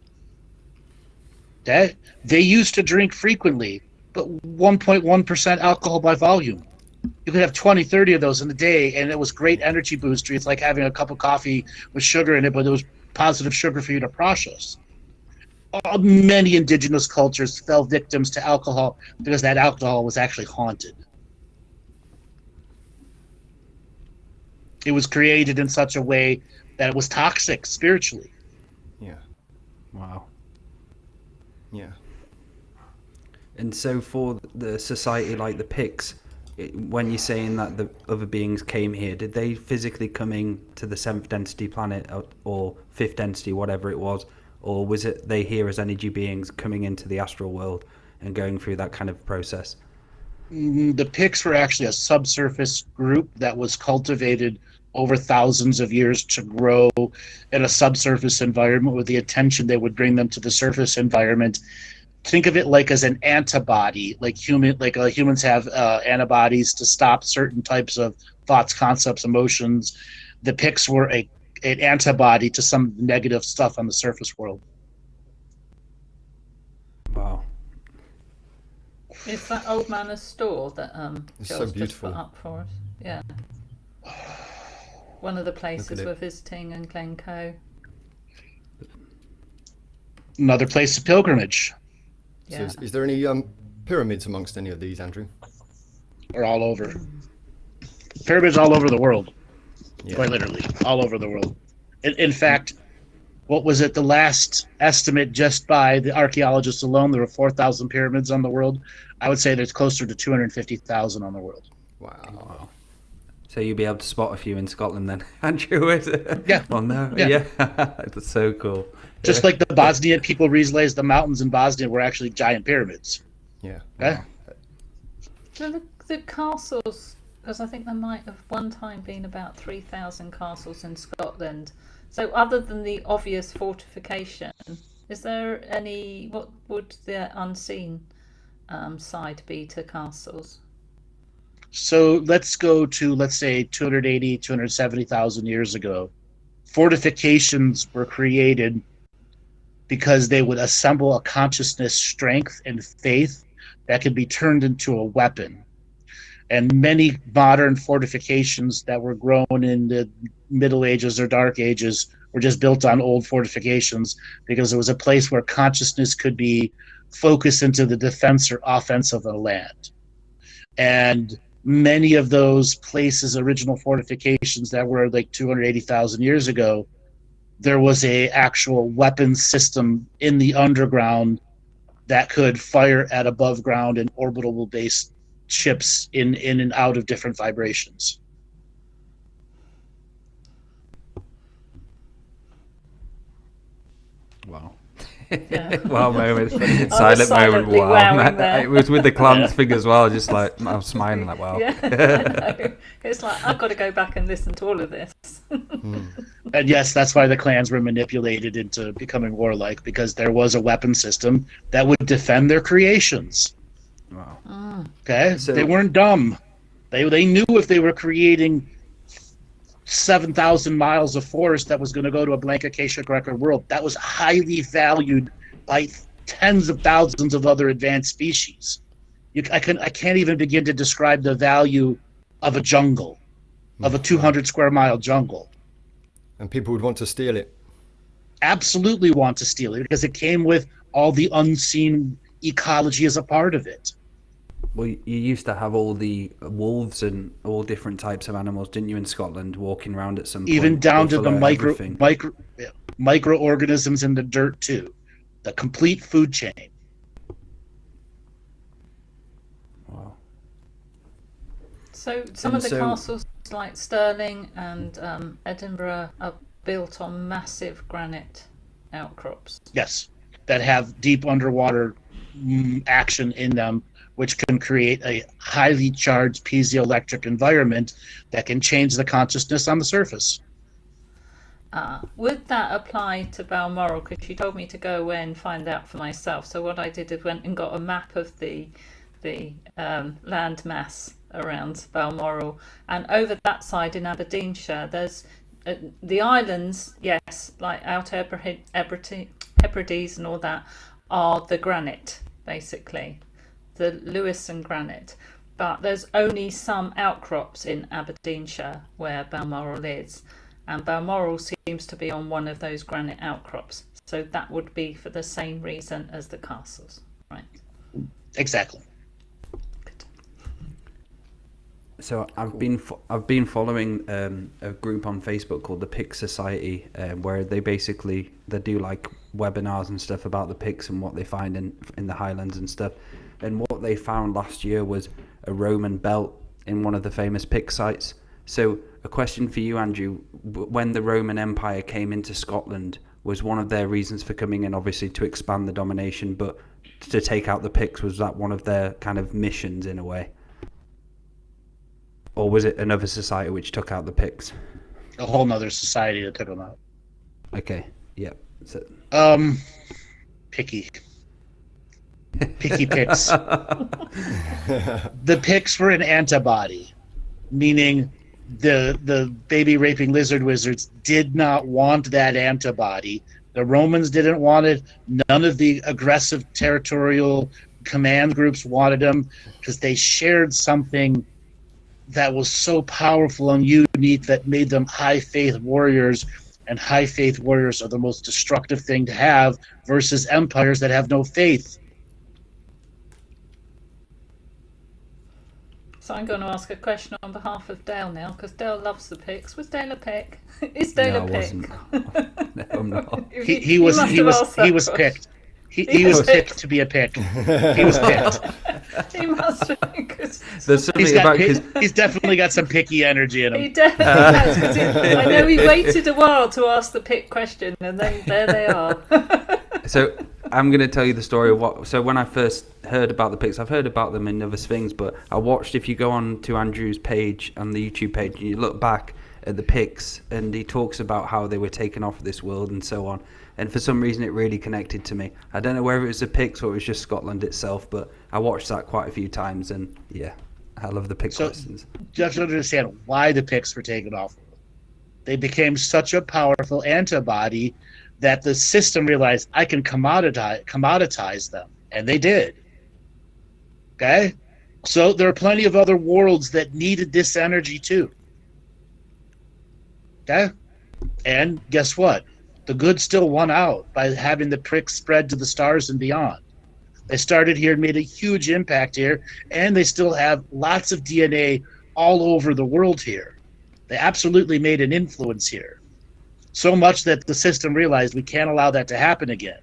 They used to drink frequently, but 1.1% alcohol by volume. You could have 20, 30 of those in a day, and it was great energy booster. It's like having a cup of coffee with sugar in it, but it was positive sugar for you to process. Many indigenous cultures fell victims to alcohol because that alcohol was actually haunted. It was created in such a way that it was toxic spiritually. Yeah. Wow. Yeah. And so for the society like the Picts, when you're saying that the other beings came here, did they physically coming to the 7th density planet or 5th density, whatever it was? Or was it they here as energy beings coming into the astral world and going through that kind of process? The Picts were actually a subsurface group that was cultivated over thousands of years to grow in a subsurface environment with the intention they would bring them to the surface environment. Think of it like as an antibody, like humans have antibodies to stop certain types of thoughts, concepts, emotions. The Picts were an antibody to some negative stuff on the surface world. Wow. Is that Old Manor store that It's Joel's so just beautiful. put up for us? Yeah. One of the places Look at it. we're visiting in Glencoe. Another place of pilgrimage. So Yeah. is there any pyramids amongst any of these, Andrew? Are all over. Pyramids all over the world. Yeah. Quite literally, all over the world. In fact, what was it? The last estimate just by the archaeologists alone, there were 4,000 pyramids on the world. I would say there's closer to 250,000 on the world. Wow. So you'll be able to spot a few in Scotland then, Andrew? Yeah. Well, no. Yeah. Yeah. That's so cool. Just like the Bosnian people realized the mountains in Bosnia were actually giant pyramids. Yeah. Okay? So the castles, because I think there might have one time been about 3,000 castles in Scotland. So other than the obvious fortification, is there any, what would the unseen side be to castles? So let's go to, let's say, 280, 270,000 years ago. Fortifications were created because they would assemble a consciousness, strength, and faith that could be turned into a weapon. And many modern fortifications that were grown in the Middle Ages or Dark Ages were just built on old fortifications because it was a place where consciousness could be focused into the defense or offense of a land. And many of those places, original fortifications that were like 280,000 years ago, there was a actual weapon system in the underground that could fire at above ground and orbital based ships in and out of different vibrations. Wow. Yeah. Wow moment. was Silent moment. silently Wow. wowing there. It was with the clans thing as well. Just like I was smiling like wow. Yeah, I know. It's like I've got to go back and listen to all of this. And yes, that's why the clans were manipulated into becoming warlike, because there was a weapon system that would defend their creations. Wow. Okay? So- They weren't dumb. They knew if they were creating 7,000 miles of forest that was going to go to a blank Akashic record world, that was highly valued by tens of thousands of other advanced species. I can't even begin to describe the value of a jungle, of a 200 square mile jungle. And people would want to steal it. Absolutely want to steal it because it came with all the unseen ecology as a part of it. Well, you used to have all the wolves and all different types of animals, didn't you, in Scotland, walking around at some point? Even down to the Buffalo, everything. microorganisms in the dirt too. The complete food chain. Wow. So some of the castles like Stirling and Edinburgh are built on massive granite outcrops. Yes, that have deep underwater action in them, which can create a highly charged piezoelectric environment that can change the consciousness on the surface. Would that apply to Balmoral? Because she told me to go away and find out for myself. So what I did is went and got a map of the land mass around Balmoral, and over that side in Aberdeenshire, there's the islands. Yes, like out Hebrides and all that are the granite, basically, the Lewis and granite. but there's only some outcrops in Aberdeenshire where Balmoral is, and Balmoral seems to be on one of those granite outcrops. So that would be for the same reason as the castles, right? Exactly. So I've been following a group on Facebook called the Pick Society, where they do like webinars and stuff about the picks and what they find in the Highlands and stuff. And what they found last year was a Roman belt in one of the famous pick sites. So a question for you, Andrew: when the Roman Empire came into Scotland, was one of their reasons for coming in obviously to expand the domination, but to take out the Picts? Was that one of their kind of missions in a way? Or was it another society which took out the Picts? A whole nother society that took them out. Okay, yeah. So... Picky Picts. The Picts were an antibody, meaning the baby raping lizard wizards did not want that antibody. The Romans didn't want it. None of the aggressive territorial command groups wanted them, because they shared something that was so powerful and unique that made them high faith warriors, and high faith warriors are the most destructive thing to have versus empires that have no faith. So I'm going to ask a question on behalf of Dale now, because Dale loves the Picts. Was Dale a Pick? Is Dale a Pick? No, I'm not. He was picked. He was picked to be a pick. He was picked. He must be. There's something He's definitely got some picky energy in him. He definitely has. I know he waited a while to ask the pick question, and then there they are. So I'm going to tell you the story of what. So when I first heard about the Picts, I've heard about them in other things, but I watched. If you go on to Andrew's page on the YouTube page, and you look back at the Picts, and he talks about how they were taken off this world and so on. And for some reason, it really connected to me. I don't know whether it was the Picts or it was just Scotland itself, but I watched that quite a few times, and yeah, I love the Pict questions. You have to understand why the Picts were taken off. They became such a powerful antibody that the system realized, I can commoditize them, and they did. Okay? So there are plenty of other worlds that needed this energy too. Okay? And guess what? The good still won out by having the pricks spread to the stars and beyond. They started here and made a huge impact here, and they still have lots of DNA all over the world here. They absolutely made an influence here. So much that the system realized we can't allow that to happen again.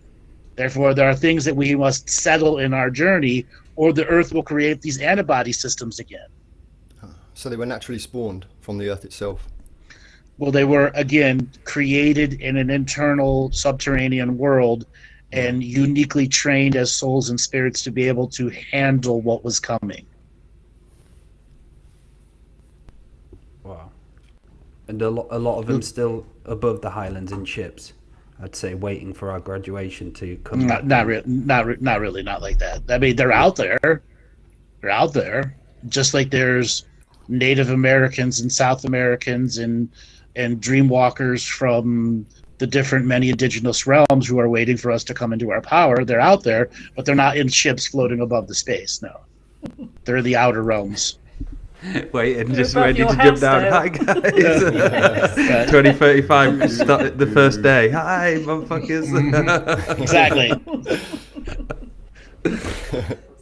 Therefore, there are things that we must settle in our journey, or the Earth will create these antibody systems again. So they were naturally spawned from the Earth itself. Well, they were, again, created in an internal subterranean world and uniquely trained as souls and spirits to be able to handle what was coming. Wow. And a lot of them still above the Highlands in ships, I'd say, waiting for our graduation to come back. Not really, not like that. I mean, they're out there. They're out there. Just like there's Native Americans and South Americans and dreamwalkers from the different many indigenous realms who are waiting for us to come into our power. They're out there, but they're not in ships floating above the space. No, they're in the outer realms. Wait, and just ready to jump down. Hi, guys. 2035, the first day. Hi, motherfuckers. Exactly.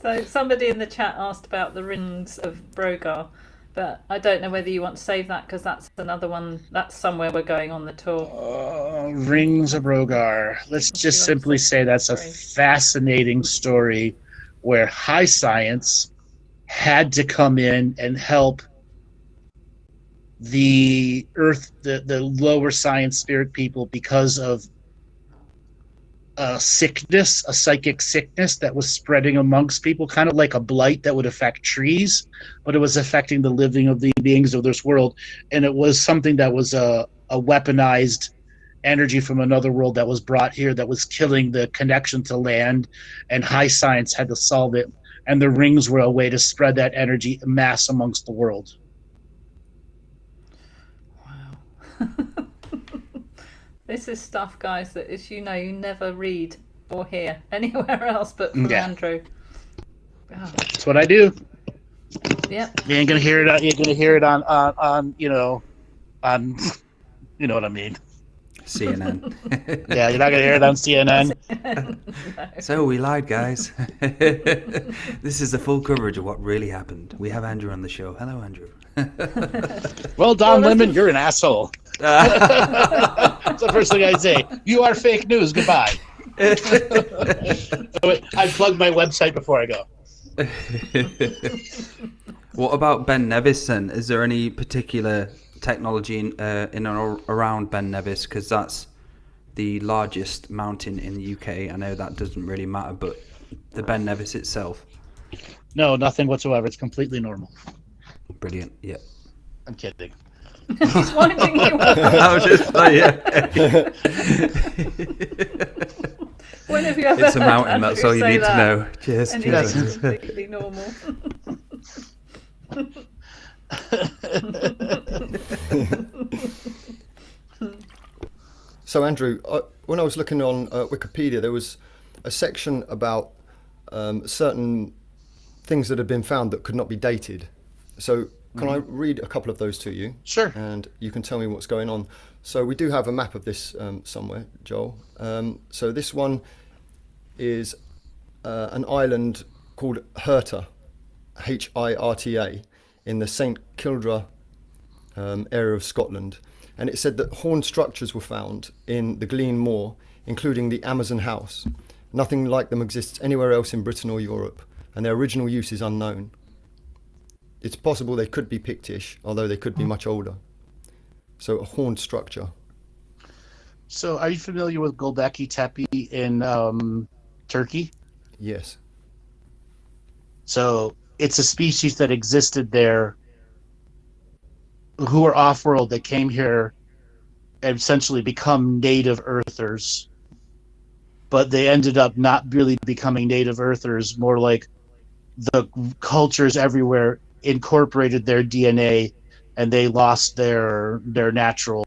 So somebody in the chat asked about the rings of Brogar, but I don't know whether you want to save that, because that's another one. That's somewhere we're going on the tour. Rings of Brogar. Let's just simply say that's a fascinating story where high science had to come in and help the Earth, the lower science spirit people, because of a sickness, a psychic sickness that was spreading amongst people, kind of like a blight that would affect trees, but it was affecting the living of the beings of this world. And it was something that was a weaponized energy from another world that was brought here that was killing the connection to land, and high science had to solve it. And the rings were a way to spread that energy mass amongst the world. Wow. This is stuff, guys, that, as you know, you never read or hear anywhere else but from Andrew. Oh. That's what I do. Yep. You ain't gonna hear it. You ain't gonna hear it on on you know what I mean. CNN. Yeah, you're not gonna hear it on CNN. So we lied, guys. This is the full coverage of what really happened. We have Andrew on the show. Hello, Andrew. Well, Don Lemon, you're an asshole. That's the first thing I say. You are fake news. Goodbye. I plugged my website before I go. What about Ben Nevis then? Is there any particular technology in and around Ben Nevis? Because that's the largest mountain in the UK. I know that doesn't really matter, but the Ben Nevis itself. No, nothing whatsoever. It's completely normal. Brilliant. Yeah. I'm kidding. He's winding you up. I was just like, yeah. When have you ever It's a heard mountain. That's Andrew all you say need to that? know. Cheers. And Cheers. it's completely normal. So Andrew, when I was looking on Wikipedia, there was a section about certain things that had been found that could not be dated. So can I read a couple of those to you? Sure. And you can tell me what's going on. So we do have a map of this somewhere, Joel. So this one is an island called Hirta, Hirta, in the St Kilda area of Scotland. And it said that horned structures were found in the Glean Moor, including the Amazon House. Nothing like them exists anywhere else in Britain or Europe, and their original use is unknown. It's possible they could be Pictish, although they could be much older. So a horned structure. So, are you familiar with Göbekli Tepe in Turkey? Yes. So, it's a species that existed there who were off-world that came here and essentially become native earthers. But they ended up not really becoming native earthers, more like the cultures everywhere incorporated their DNA and they lost their natural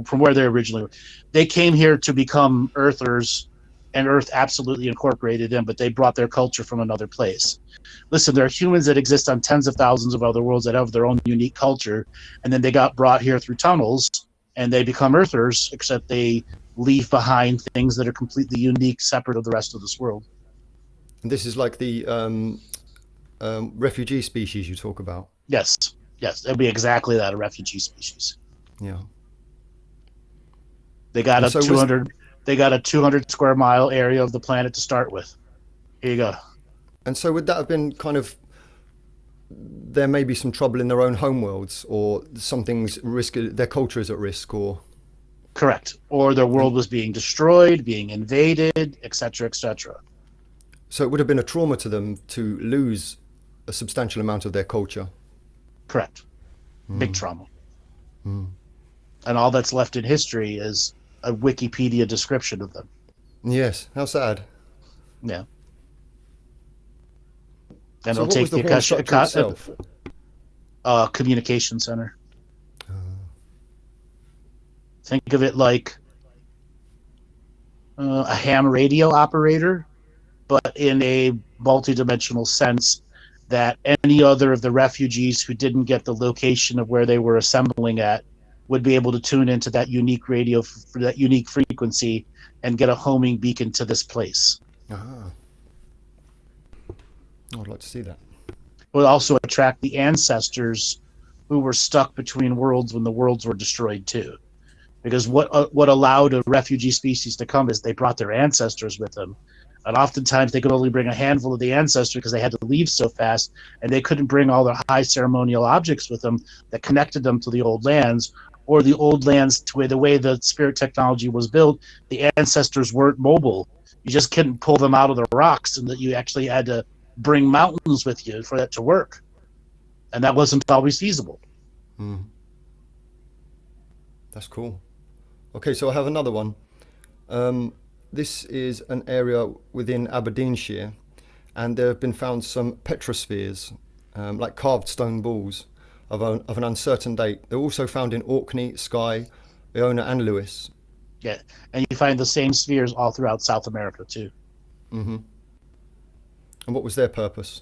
from where they originally were. They came here to become earthers, and Earth absolutely incorporated them, but they brought their culture from another place. Listen, there are humans that exist on tens of thousands of other worlds that have their own unique culture, and then they got brought here through tunnels, and they become earthers, except they leave behind things that are completely unique, separate of the rest of this world. And this is like the refugee species you talk about. Yes, it'd be exactly that, a refugee species. Yeah. They got And so 200. They got a 200 square mile area of the planet to start with. Here you go. And so would that have been kind of, there may be some trouble in their own homeworlds, or something's risk, their culture is at risk, or? Correct. Or their world was being destroyed, being invaded, etc., etc. So it would have been a trauma to them to lose a substantial amount of their culture. Correct. Big trauma. And all that's left in history is a Wikipedia description of them. Yes, how sad. Yeah. And So it'll what take was the the horn structure itself? communication center. Think of it like a ham radio operator, but in a multidimensional sense, that any other of the refugees who didn't get the location of where they were assembling at would be able to tune into that unique radio, for that unique frequency, and get a homing beacon to this place. Ah. I'd like to see that. It would also attract the ancestors who were stuck between worlds when the worlds were destroyed too. Because what allowed a refugee species to come is they brought their ancestors with them. And oftentimes they could only bring a handful of the ancestors because they had to leave so fast, and they couldn't bring all their high ceremonial objects with them that connected them to the old lands, or the old lands to where the way the spirit technology was built, the ancestors weren't mobile. You just couldn't pull them out of the rocks, and that you actually had to bring mountains with you for that to work. And that wasn't always feasible. That's cool. Okay, so I have another one. This is an area within Aberdeenshire, and there have been found some petrospheres, like carved stone balls of an uncertain date. They're also found in Orkney, Skye, Iona and Lewis. Yeah, and you find the same spheres all throughout South America too. And what was their purpose?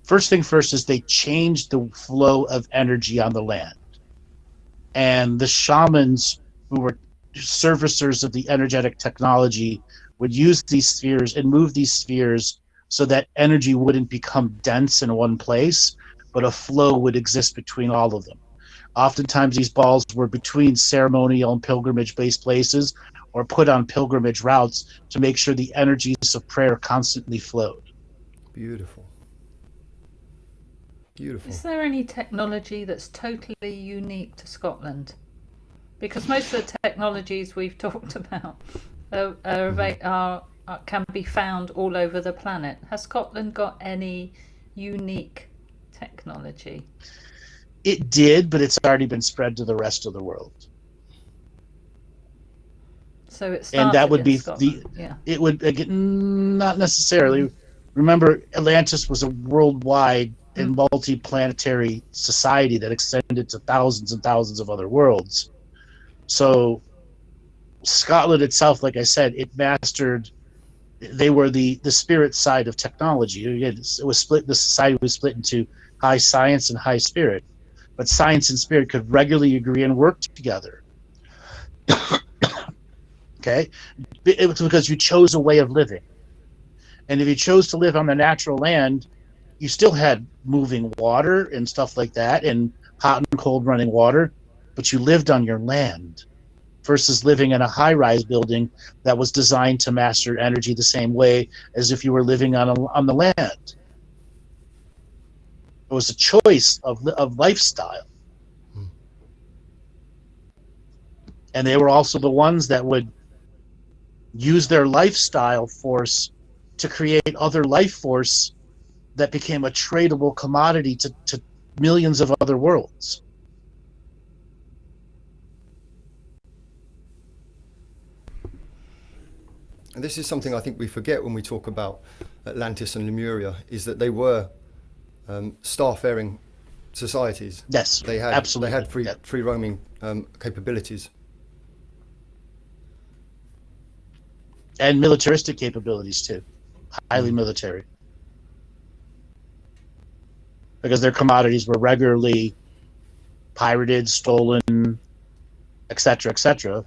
First thing first is they changed the flow of energy on the land. And the shamans, who were servicers of the energetic technology, would use these spheres and move these spheres so that energy wouldn't become dense in one place, but a flow would exist between all of them. Oftentimes these balls were between ceremonial and pilgrimage-based places, or put on pilgrimage routes to make sure the energies of prayer constantly flowed. Beautiful. Beautiful. Is there any technology that's totally unique to Scotland? Because most of the technologies we've talked about can be found all over the planet. Has Scotland got any unique technology? It did, but it's already been spread to the rest of the world. So it started and that would in be Scotland. It would, again, not necessarily. Remember, Atlantis was a worldwide and multi-planetary society that extended to thousands and thousands of other worlds. So Scotland itself, like I said, it mastered. They were the spirit side of technology. It was split. The society was split into high science and high spirit, but science and spirit could regularly agree and work together. Okay, it was because you chose a way of living, and if you chose to live on the natural land, you still had moving water and stuff like that, and hot and cold running water, but you lived on your land, versus living in a high-rise building that was designed to master energy the same way as if you were living on the land. It was a choice of lifestyle. And they were also the ones that would use their lifestyle force to create other life force that became a tradable commodity to millions of other worlds. And this is something I think we forget when we talk about Atlantis and Lemuria, is that they were star-faring societies. Yes, they had absolutely. They had free roaming capabilities. And militaristic capabilities too, highly military, because their commodities were regularly pirated, stolen, etc.,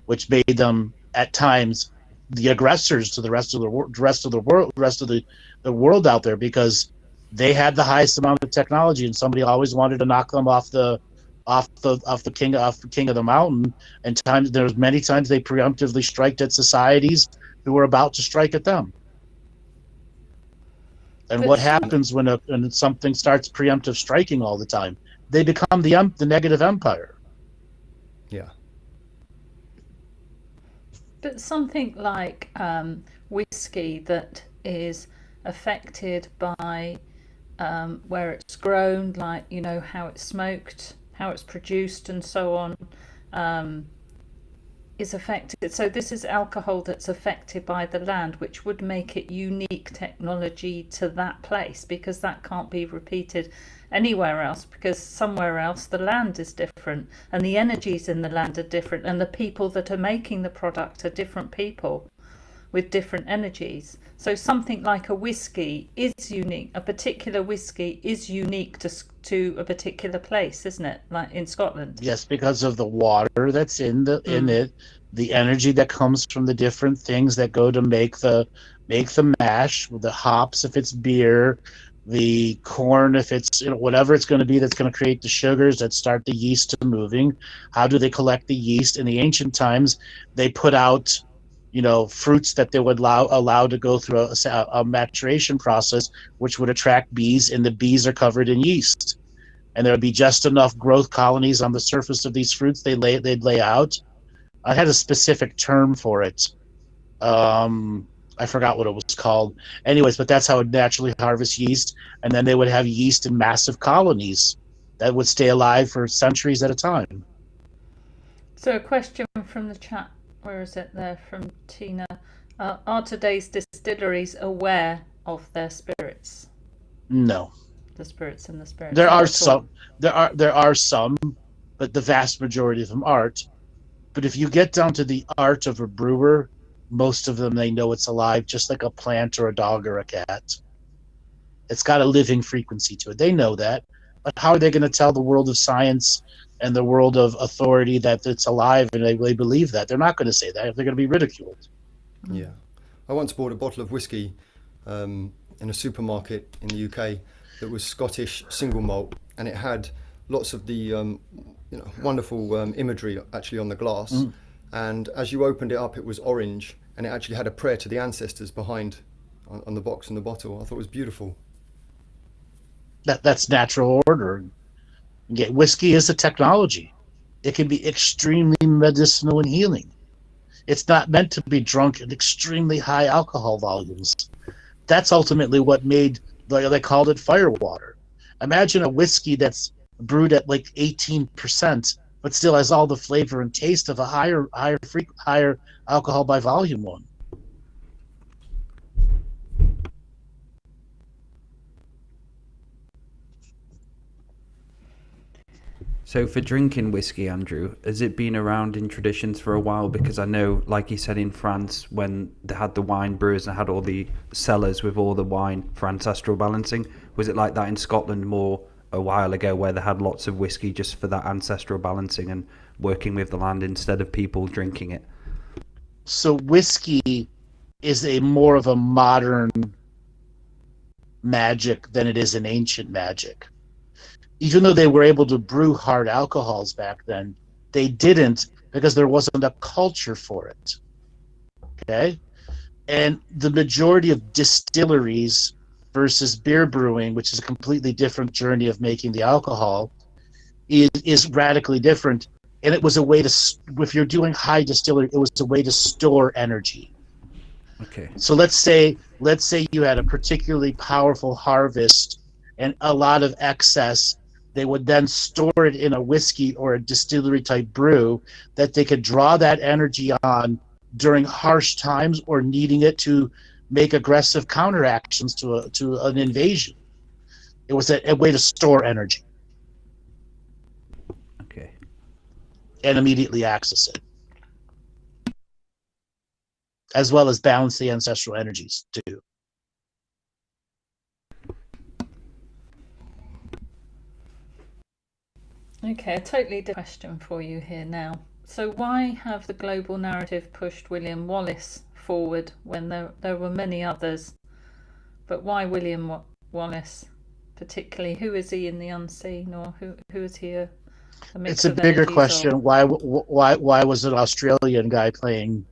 which made them at times the aggressors to the rest of the world out there, because they had the highest amount of technology, and somebody always wanted to knock them off the king of the mountain. And there was many times they preemptively striked at societies who were about to strike at them. And what happens when something starts preemptive striking all the time? They become the negative empire. Yeah. But something like whiskey that is affected by where it's grown, like, you know, how it's smoked, how it's produced, and so on, is affected. So this is alcohol that's affected by the land, which would make it unique technology to that place, because that can't be repeated anywhere else, because somewhere else the land is different and the energies in the land are different, and the people that are making the product are different people with different energies. So something like a whiskey is unique. A particular whiskey is unique to a particular place, isn't it? Like in Scotland. Yes, because of the water that's in it, the energy that comes from the different things that go to make the mash, the hops if it's beer, the corn if it's, you know, whatever it's going to be that's going to create the sugars that start the yeast to moving. How do they collect the yeast? In the ancient times, they put out, you know, fruits that they would allow to go through a maturation process, which would attract bees, and the bees are covered in yeast. And there would be just enough growth colonies on the surface of these fruits they'd lay out. I had a specific term for it. I forgot what it was called. Anyways, but that's how it naturally harvest yeast, and then they would have yeast in massive colonies that would stay alive for centuries at a time. So a question from the chat. Where is it there? From Tina. Are today's distilleries aware of their spirits? No. The spirits and the spirits. There are some. There are some, but the vast majority of them aren't. But if you get down to the art of a brewer, most of them, they know it's alive, just like a plant or a dog or a cat. It's got a living frequency to it. They know that. But how are they going to tell the world of science and the world of authority that it's alive and they believe that? They're not going to say that. They're going to be ridiculed. Yeah. I once bought a bottle of whiskey in a supermarket in the UK that was Scottish single malt, and it had lots of the wonderful imagery actually on the glass. And as you opened it up, it was orange, and it actually had a prayer to the ancestors behind on the box and the bottle. I thought it was beautiful. That's natural order. Whiskey is a technology. It can be extremely medicinal and healing. It's not meant to be drunk at extremely high alcohol volumes. That's ultimately what made, they called it firewater. Imagine a whiskey that's brewed at like 18%, but still has all the flavor and taste of a higher alcohol by volume one. So for drinking whiskey, Andrew, has it been around in traditions for a while? Because I know, like you said, in France, when they had the wine brewers and had all the cellars with all the wine for ancestral balancing, was it like that in Scotland more a while ago, where they had lots of whiskey just for that ancestral balancing and working with the land instead of people drinking it? So whiskey is a more of a modern magic than it is an ancient magic. Even though they were able to brew hard alcohols back then, they didn't, because there wasn't a culture for it. Okay? And the majority of distilleries versus beer brewing, which is a completely different journey of making the alcohol, is radically different. And it was a way to, if you're doing high distillery, it was a way to store energy. Okay. So let's say you had a particularly powerful harvest and a lot of excess. They would then store it in a whiskey or a distillery type brew that they could draw that energy on during harsh times or needing it to make aggressive counteractions to an invasion. It was a way to store energy. Okay. And immediately access it, as well as balance the ancestral energies too. Okay, a totally different question for you here now. So why have the global narrative pushed William Wallace forward when there were many others? But why William Wallace particularly? Who is he in the unseen, or who is he a mix It's a of bigger energies question. of? Why was an Australian guy playing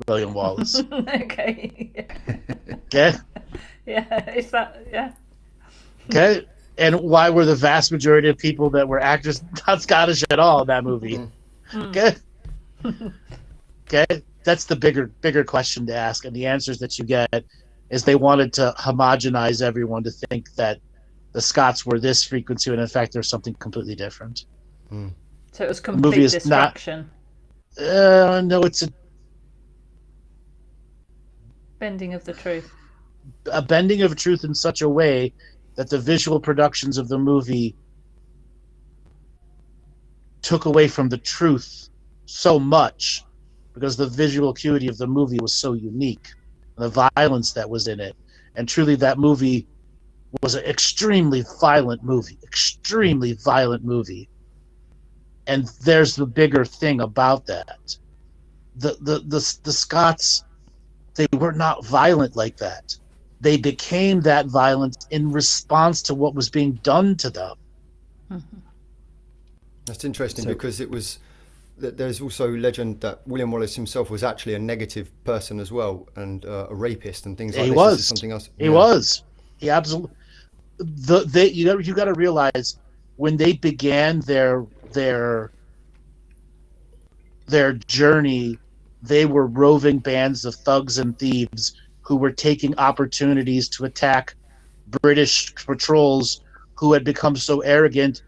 William Wallace? Okay. Okay. Yeah, is that, yeah. Okay. And why were the vast majority of people that were actors not Scottish at all in that movie? Okay. Okay. That's the bigger question to ask. And the answers that you get is they wanted to homogenize everyone to think that the Scots were this frequency, and in fact, there's something completely different. So it was movie complete is not- destruction. No, it's Bending of the truth. a bending of truth in such a way that the visual productions of the movie took away from the truth so much, because the visual acuity of the movie was so unique, the violence that was in it. And truly, that movie was an extremely violent movie. And there's the bigger thing about that. The Scots, they were not violent like that. They became that violent in response to what was being done to them. That's interesting, because it was. There's also legend that William Wallace himself was actually a negative person as well, and a rapist and things like He this. was. This is something else. He was. He absolutely. You got to realize, when they began their journey, they were roving bands of thugs and thieves who were taking opportunities to attack British patrols who had become so arrogant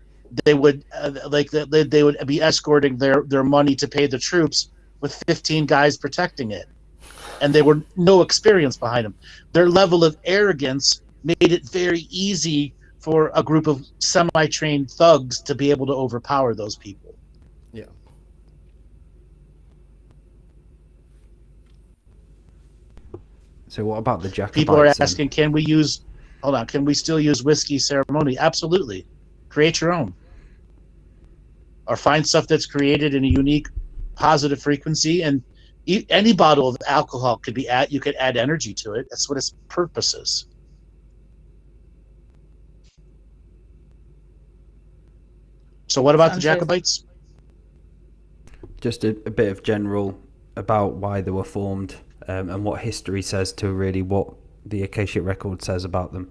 they would they would be escorting their money to pay the troops with 15 guys protecting it, and they were no experience behind them. Their level of arrogance made it very easy for a group of semi-trained thugs to be able to overpower those people. Yeah. So what about the Jacobites? People are then? asking, can we still use whiskey ceremony? Absolutely. Create your own. Or find stuff that's created in a unique positive frequency, and any bottle of alcohol could be you could add energy to it. That's what its purpose is. So what about the Jacobites? Just a bit of general about why they were formed, and what history says to really what the Akashic record says about them.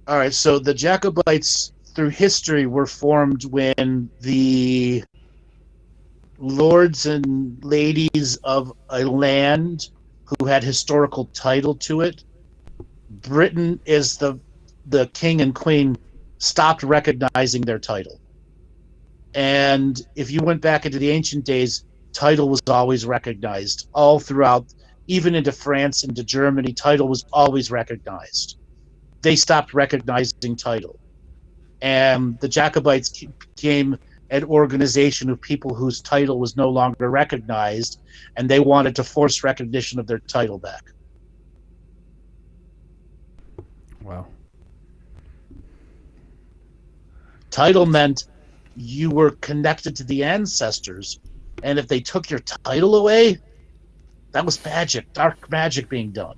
All right, so the Jacobites through history were formed when the lords and ladies of a land who had historical title to it, Britain is the king and queen, stopped recognizing their title. And if you went back into the ancient days, title was always recognized all throughout, even into France, into Germany, title was always recognized. They stopped recognizing title. And the Jacobites became an organization of people whose title was no longer recognized, and they wanted to force recognition of their title back. Wow. Title meant you were connected to the ancestors, and if they took your title away, that was magic, dark magic being done.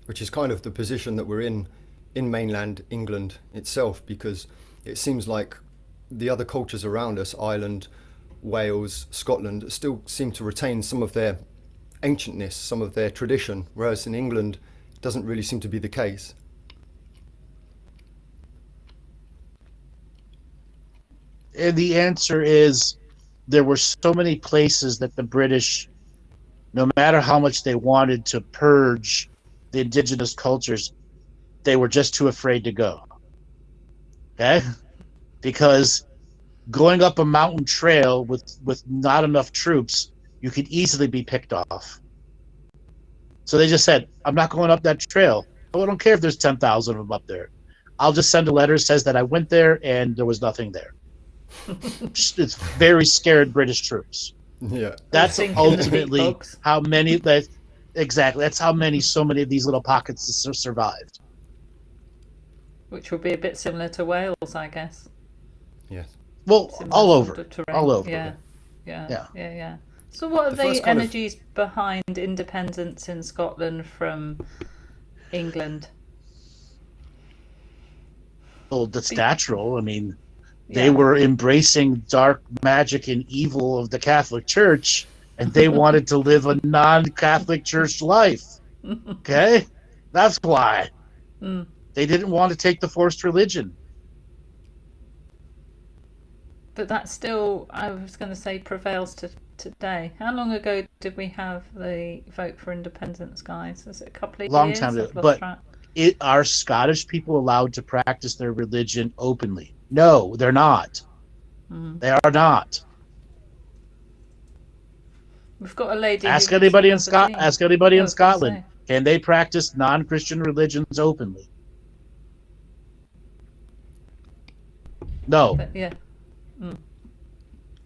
Which is kind of the position that we're in mainland England itself, because it seems like the other cultures around us, Ireland, Wales, Scotland, still seem to retain some of their ancientness, some of their tradition, whereas in England it doesn't really seem to be the case. And the answer is there were so many places that the British, no matter how much they wanted to purge the indigenous cultures, they were just too afraid to go. Okay? Because going up a mountain trail with not enough troops, you could easily be picked off. So they just said, I'm not going up that trail. Oh, I don't care if there's 10,000 of them up there. I'll just send a letter that says that I went there and there was nothing there. It's very scared British troops. Yeah. That's ultimately how many that exactly. That's how so many of these little pockets survived. Which would be a bit similar to Wales, I guess. Yes. Well, Similar all sort over. of terrain. All over. Yeah. So what are The first the kind of- energies behind independence in Scotland from England? Well, that's natural. I mean, they Yeah. were embracing dark magic and evil of the Catholic Church, and they wanted to live a non-Catholic Church life. Okay? That's why. Mm. They didn't want to take the forced religion. But that still, I was going to say, prevails to today. How long ago did we have the vote for independence, guys? Was it a couple of Long years? time ago, I've lost but- track. Are Scottish people allowed to practice their religion openly? No, they're not. Mm. They are not. We've got a lady. Ask who lives anybody in Aberdeen. Ask anybody I in was gonna Scotland. say. Can they practice non-Christian religions openly? No. But, yeah.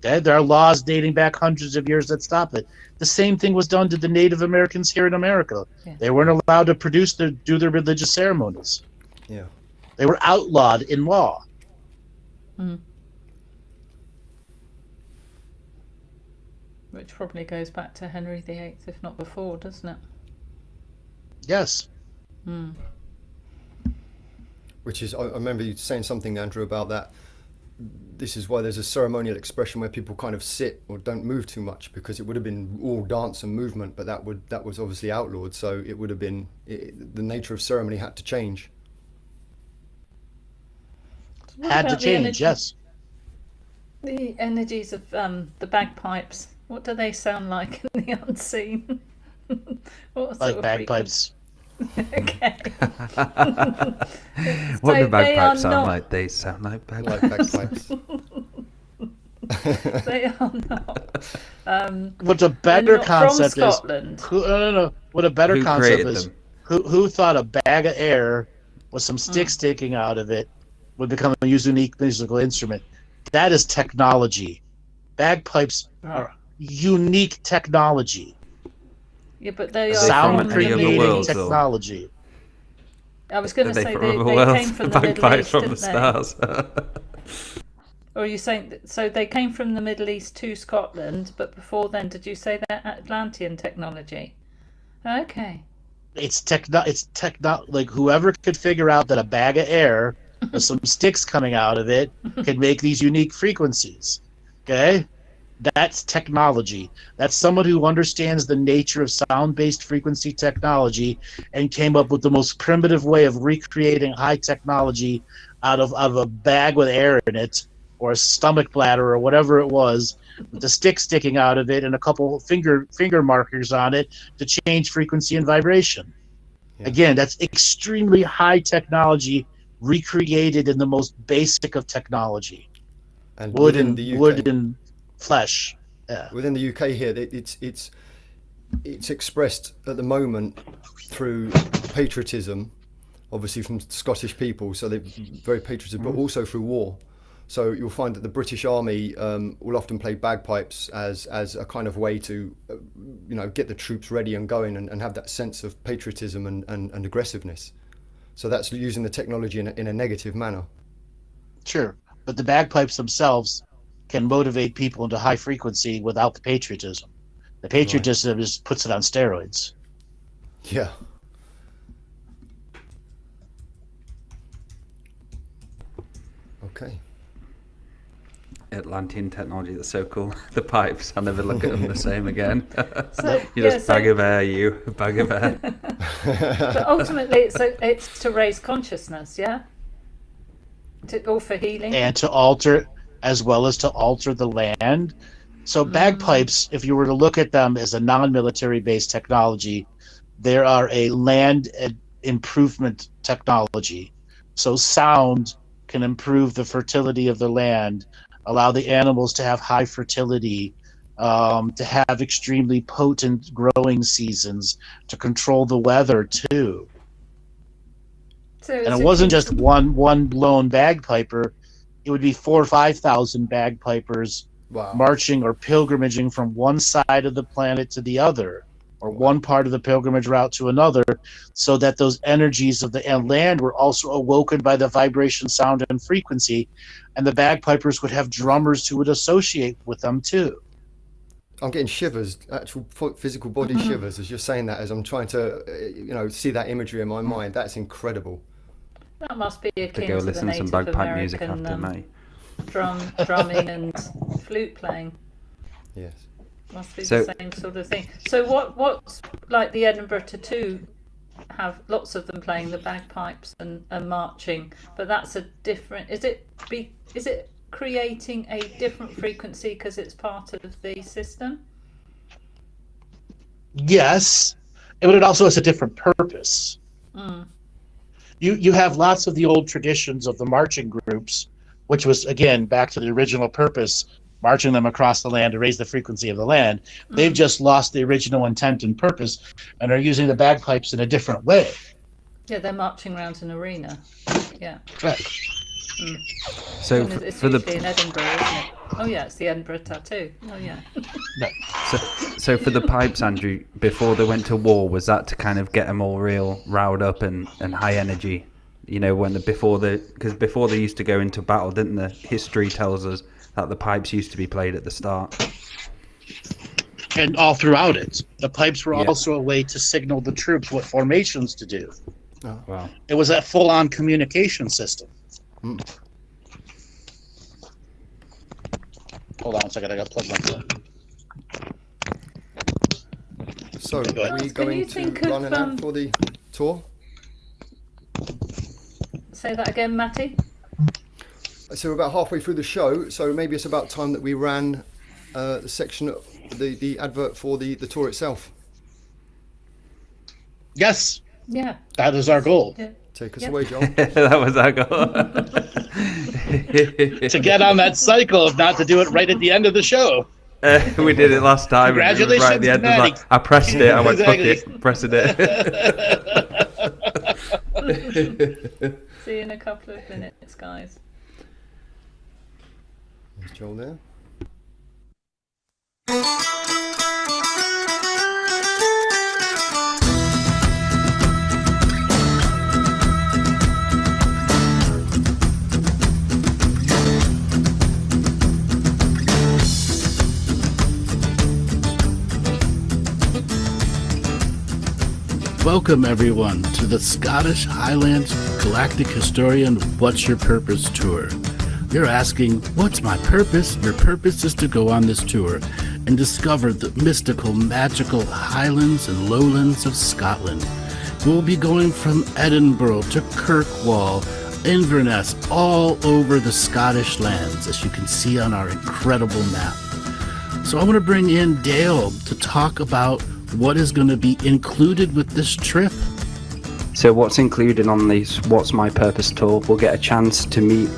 Okay? There are laws dating back hundreds of years that stop it. The same thing was done to the Native Americans here in America. Yeah. They weren't allowed to do their religious ceremonies. Yeah. They were outlawed in law. Mm. Which probably goes back to Henry VIII, if not before, doesn't it? Yes. Mm. Which is, I remember you saying something, Andrew, about that. This is why there's a ceremonial expression where people kind of sit or don't move too much, because it would have been all dance and movement, but that was obviously outlawed. So it would have been the nature of ceremony had to change. So what Had to about the change, energy- yes. The energies of the bagpipes. What do they sound like in the unseen? What sort Like of bagpipes. Okay. What So do bagpipes they sound are not- like? They sound like Like bagpipes. bagpipes. They are not. What's a They're better not concept from is Scotland. no. What a better Who concept created is them? who thought a bag of air with some Mm. sticks sticking out of it would become a unique musical instrument. That is technology. Bagpipes are unique technology. Yeah, but they are Sound from the creating Middle worlds, East. or- technology. I was going to Are they say from they other worlds? came from the Middle Bagpipes East, from didn't the they? stars. Or are you saying so they came from the Middle East to Scotland, but before then, did you say they're Atlantean technology? Okay. It's like whoever could figure out that a bag of air with some sticks coming out of it could make these unique frequencies. Okay? That's technology. That's someone who understands the nature of sound-based frequency technology and came up with the most primitive way of recreating high technology out of a bag with air in it, or a stomach bladder, or whatever it was, with the stick sticking out of it and a couple finger markers on it to change frequency and vibration. Yeah. Again, that's extremely high technology recreated in the most basic of technology. And Wood within and the UK, wood and flesh. Yeah. within the UK here, it's expressed at the moment through patriotism, obviously from Scottish people, so they're very patriotic, but also through war. So you'll find that the British Army will often play bagpipes as a kind of way to, get the troops ready and going, and have that sense of patriotism and aggressiveness. So that's using the technology in a negative manner. Sure. But the bagpipes themselves can motivate people into high frequency without the patriotism. The patriotism just puts it on steroids. Yeah. Okay. Atlantean technology, that's so cool. The pipes, I'll never look at them the same again. So, You're just bag of air, you. Bag of air. But ultimately, it's to raise consciousness, yeah? Or for healing? And to alter, as well as to alter the land. So bagpipes, if you were to look at them as a non-military based technology, they are a land improvement technology. So sound can improve the fertility of the land, allow the animals to have high fertility, to have extremely potent growing seasons, to control the weather too. So And it wasn't just one lone bagpiper; it would be 4,000 or 5,000 bagpipers Wow. marching or pilgrimaging from one side of the planet to the other, or one part of the pilgrimage route to another, so that those energies of the land were also awoken by the vibration, sound, and frequency, and the bagpipers would have drummers who would associate with them too. I'm getting shivers, actual physical body shivers, as you're saying that, as I'm trying to, see that imagery in my mind. That's incredible. That must be To akin go to the listen to some Native bagpipe music American after May. drumming and flute playing. Yes. Must be So- the same sort of thing. So what's like the Edinburgh Tattoo have lots of them playing the bagpipes and marching, but that's a different. Is it creating a different frequency because it's part of the system? Yes, but it also has a different purpose. You have lots of the old traditions of the marching groups, which was, again, back to the original purpose, marching them across the land to raise the frequency of the land. They've just lost the original intent and purpose and are using the bagpipes in a different way. Yeah, they're marching around an arena. Yeah. Right. So And it's for the usually in Edinburgh, isn't it? Oh yeah, it's the Edinburgh Tattoo. Oh yeah. so for the pipes, Andrew, before they went to war, was that to kind of get them all real riled up and high energy? Before they used to go into battle, didn't the history tells us that the pipes used to be played at the start? And all throughout it. The pipes were Yeah. also a way to signal the troops what formations to do. Oh. Wow. It was a full-on communication system. Hold on a second, I got to plug my phone. So, Can are we you going to think of, run an ad for the tour? Say that again, Matty. So we're about halfway through the show, so maybe it's about time that we ran the section, the advert for the tour itself. Yes, Yeah. that is our goal. Yeah. Take us Yep. away, Joel. That was our goal. To get on that cycle of not to do it right at the end of the show. We did it last time. and it was right at the end. It was Congratulations, like, I pressed it. I went, Exactly. fuck it. Pressing it. See you in a couple of minutes, guys. Is Joel there? Welcome, everyone, to the Scottish Highlands Galactic Historian What's Your Purpose tour. You're asking, what's my purpose? Your purpose is to go on this tour and discover the mystical, magical highlands and lowlands of Scotland. We'll be going from Edinburgh to Kirkwall, Inverness, all over the Scottish lands, as you can see on our incredible map. So I want to bring in Dale to talk about what is going to be included with this trip. So what's included on this What's My Purpose tour, we'll get a chance to meet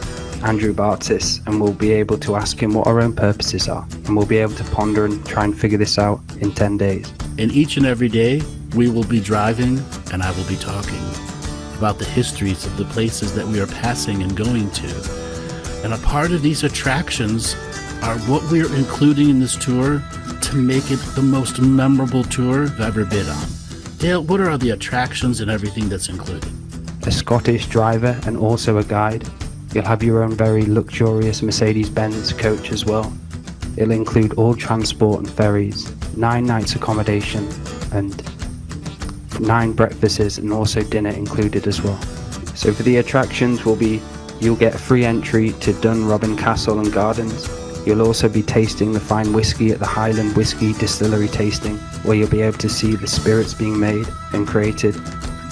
Andrew Bartzis, and we'll be able to ask him what our own purposes are, and we'll be able to ponder and try and figure this out in 10 days. And each and every day, we will be driving, and I will be talking about the histories of the places that we are passing and going to. And a part of these attractions are what we are including in this tour to make it the most memorable tour I've ever been on. Dale, what are the attractions and everything that's included? A Scottish driver and also a guide. You'll have your own very luxurious Mercedes-Benz coach as well. It'll include all transport and ferries, 9 nights accommodation, and 9 breakfasts, and also dinner included as well. So for the attractions you'll get free entry to Dunrobin Castle and Gardens. You'll also be tasting the fine whiskey at the Highland Whiskey Distillery tasting, where you'll be able to see the spirits being made and created.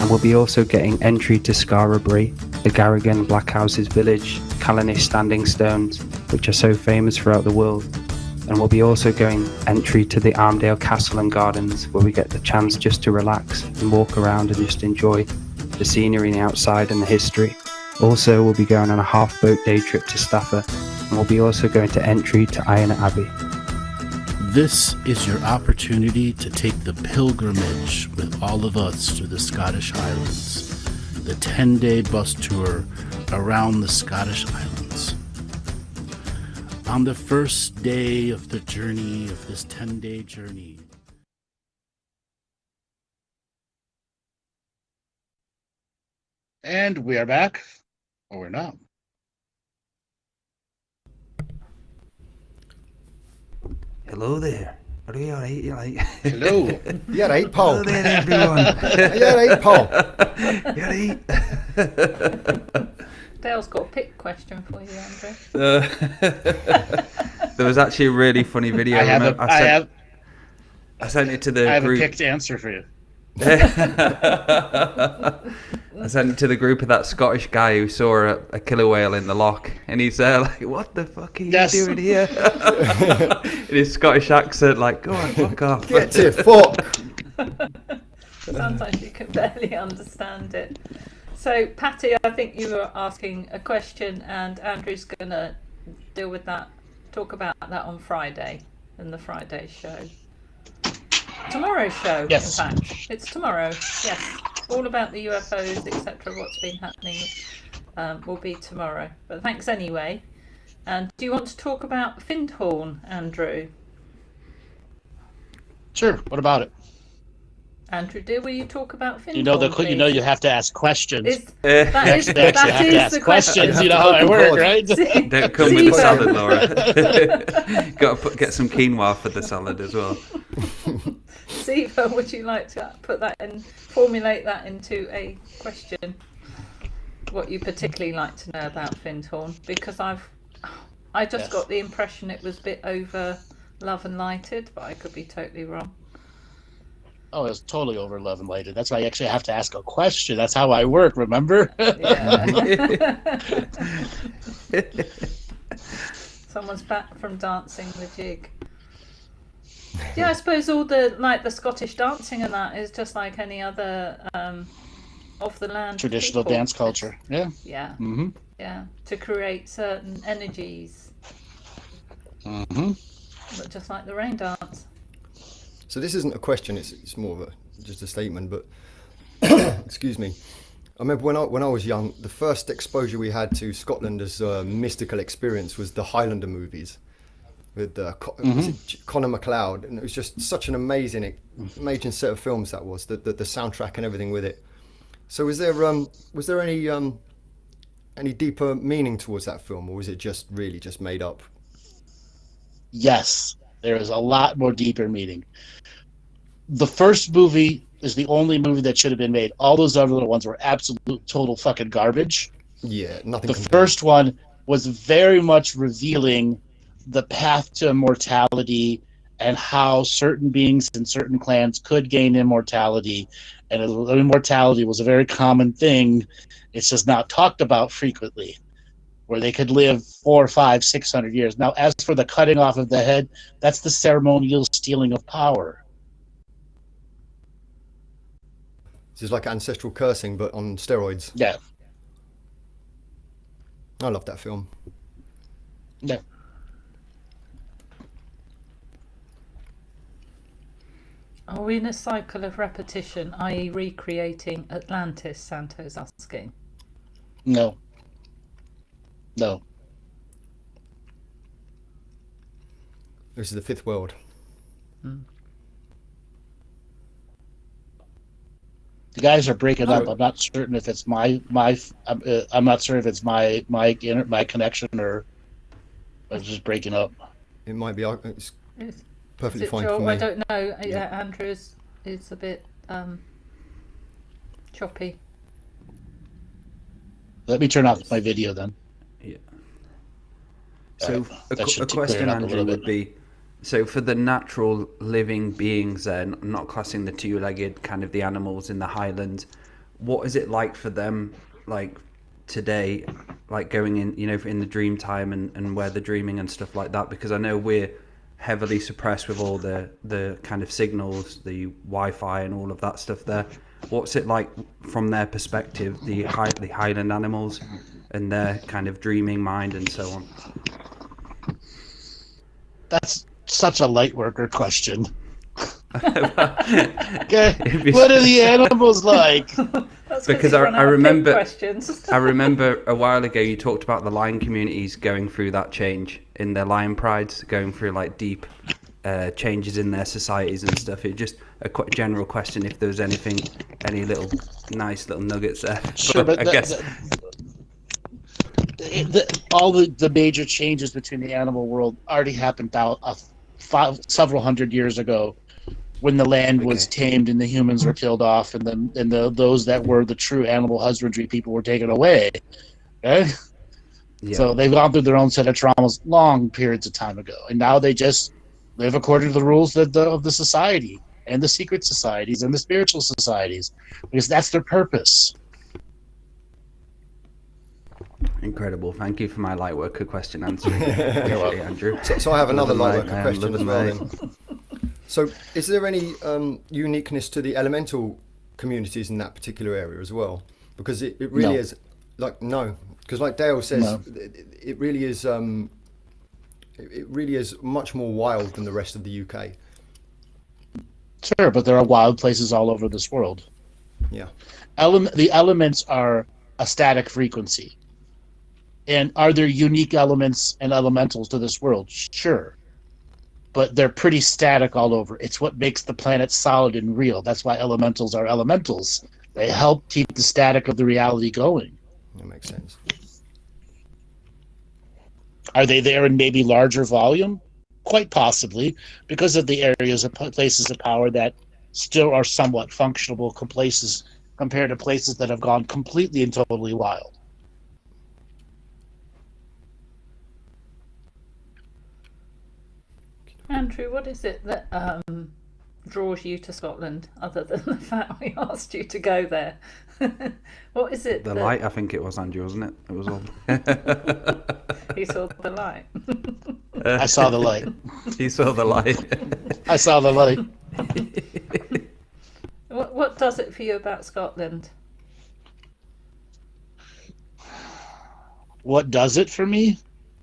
And we'll be also getting entry to Scarabray, the Garrigan Black Houses village, Callanish Standing Stones, which are so famous throughout the world. And we'll be also going entry to the Armdale Castle and Gardens, where we get the chance just to relax and walk around and just enjoy the scenery and the outside and the history. Also, we'll be going on a half-boat day trip to Stafford, and we'll be also going to entry to Iron Abbey. This is your opportunity to take the pilgrimage with all of us to the Scottish Highlands, the 10-day bus tour around the Scottish Highlands. On the first day of the journey, of this 10-day journey, And we are back. Or we're not. Hello there. Are you alright? You like? Hello. You alright, Paul? Hello there, everyone. Are you alright, Paul? You alright? Dale's got a pick question for you, Andrew. There was actually a really funny video. I sent it to the have group. a picked answer for you. I sent it to the group of that Scottish guy who saw a killer whale in the loch, and he's like, "What the fuck are you doing here?" In his Scottish accent, like, "Go on, fuck off." Get to fuck. Sometimes you can barely understand it. So, Patty, I think you were asking a question, and Andrew's going to deal with that, talk about that on Friday, in the Friday show. Tomorrow's show, Yes. in fact. It's tomorrow, yes. All about the UFOs, etc., what's been happening will be tomorrow. But thanks anyway. And do you want to talk about Findhorn, Andrew? Sure. What about it? Andrew, will you talk about Findhorn, You know please? you have to ask questions. That is You actually have to ask the questions. question. You know how I work, right? Don't come with the salad, Laura. Got to get some quinoa for the salad as well. Siva, would you like to formulate that into a question? What you particularly like to know about Findhorn? Because I just got the impression it was a bit over love and lighted, but I could be totally wrong. Oh, it's totally over love and lighted. That's why I actually have to ask a question. That's how I work, remember? Yeah. Someone's back from dancing the jig. Yeah, I suppose all the Scottish dancing and that is just like any other of the land Traditional people. dance culture. Yeah. Yeah. Mm-hmm. Yeah. To create certain energies. Mm-hmm. But just like the rain dance. So this isn't a question, it's more of just a statement, but excuse me. I remember when I was young, the first exposure we had to Scotland as a mystical experience was the Highlander movies with was it Conor McLeod, and it was just such an amazing set of films that was, the soundtrack and everything with it. So was there any deeper meaning towards that film, or was it just really just made up? Yes, there is a lot more deeper meaning. The first movie is the only movie that should have been made. All those other ones were absolute total fucking garbage. Yeah, nothing. The first one was very much revealing the path to immortality and how certain beings in certain clans could gain immortality. And immortality was a very common thing. It's just not talked about frequently, where they could live 400, 500, 600 years. Now, as for the cutting off of the head, that's the ceremonial stealing of power. This is like ancestral cursing, but on steroids. Yeah. I love that film. Yeah. Are we in a cycle of repetition, i.e. recreating Atlantis, Santo's asking? No. No. This is the fifth world. The guys are breaking up. I'm not certain if it's I'm not certain if it's my connection or it's just breaking up. It might be. It's perfectly Is it fine Joel? for me. I don't know. Yeah, Andrew is a bit choppy. Let me turn off my video then. Yeah. So That should a clear it question, up a Andrew, little would bit. be, so for the natural living beings then, I'm not classing the two-legged kind of the animals in the highlands, what is it like for them, like today, like going in, you know, in the dream time and where they're dreaming and stuff like that? Because I know we're heavily suppressed with all the kind of signals, the Wi-Fi and all of that stuff there. What's it like from their perspective, the highland animals and their kind of dreaming mind and so on? That's such a light worker question. Okay. What are the animals like? That's Because you've run I out of remember pig questions. I remember a while ago you talked about the lion communities going through that change in their lion prides, going through like deep changes in their societies and stuff. It just a general question if there was anything, any little nice little nuggets there. Sure, but I guess all the major changes between the animal world already happened several hundred years ago, when the land was tamed and the humans were killed off, and those that were the true animal husbandry people were taken away. Okay? Yeah. So they've gone through their own set of traumas long periods of time ago, and now they just live according to the rules of the society and the secret societies and the spiritual societies, because that's their purpose. Incredible. Thank you for my light worker question answering. Appreciate it, Andrew. So I have another light worker I am question as loving well. mine. Then. So, is there any uniqueness to the elemental communities in that particular area as well? Because it really No. is because like Dale says, No. it really is. It really is much more wild than the rest of the UK. Sure, but there are wild places all over this world. Yeah. The elements are a static frequency. And are there unique elements and elementals to this world? Sure. But they're pretty static all over. It's what makes the planet solid and real. That's why elementals are elementals. They help keep the static of the reality going. That makes sense. Are they there in maybe larger volume? Quite possibly, because of the areas of places of power that still are somewhat functional places compared to places that have gone completely and totally wild. Andrew, what is it that draws you to Scotland, other than the fact we asked you to go there? What is it? The light, I think it was, Andrew, wasn't it? It was all. You saw the light. I saw the light. He saw the light. I saw the light. What does it for you about Scotland? What does it for me?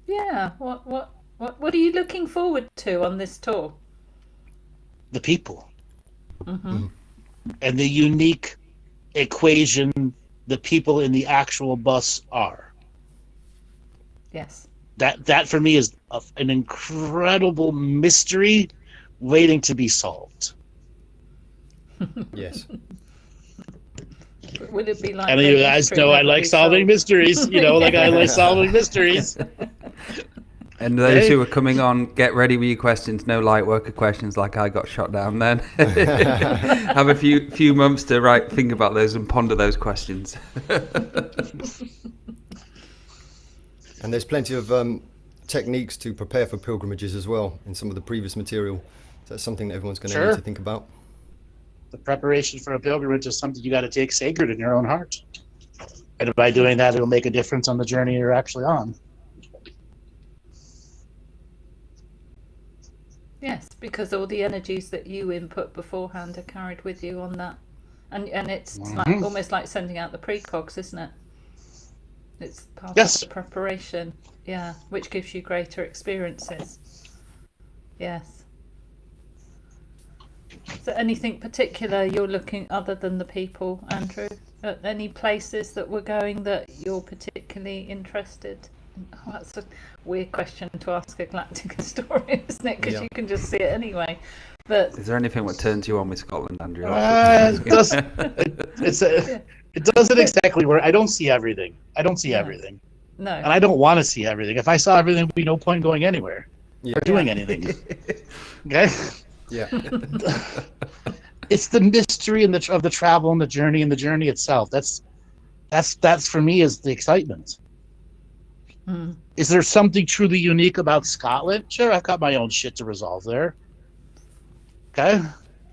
Yeah. What are you looking forward to on this tour? The people. Mm-hmm. And the unique equation the people in the actual bus are. Yes. That for me is an incredible mystery waiting to be solved. Yes. Would it be like? And you guys know I like solving mysteries. You know, like I like solving mysteries. And those who are coming on, get ready with your questions. No light worker questions like I got shot down then. Have a few months to think about those and ponder those questions. And there's plenty of techniques to prepare for pilgrimages as well in some of the previous material. So that's something that everyone's going to need to think about. The preparation for a pilgrimage is something you got to take sacred in your own heart. And by doing that, it'll make a difference on the journey you're actually on. Yes, because all the energies that you input beforehand are carried with you on that. And it's like, almost like sending out the precogs, isn't it? It's part of the preparation, which gives you greater experiences. Yes. Is there anything particular you're looking, other than the people, Andrew? Any places that we're going that you're particularly interested in? Oh, that's a weird question to ask a Galactic historian, isn't it? Because you can just see it anyway. But is there anything that turns you on with Scotland, Andrew? It doesn't exactly work. I don't see everything. Everything. No. And I don't want to see everything. If I saw everything, there'd be no point going anywhere or doing anything. Okay? Yeah. It's the mystery of the travel and the journey itself. That's for me is the excitement. Is there something truly unique about Scotland? Sure, I've got my own shit to resolve there. Okay?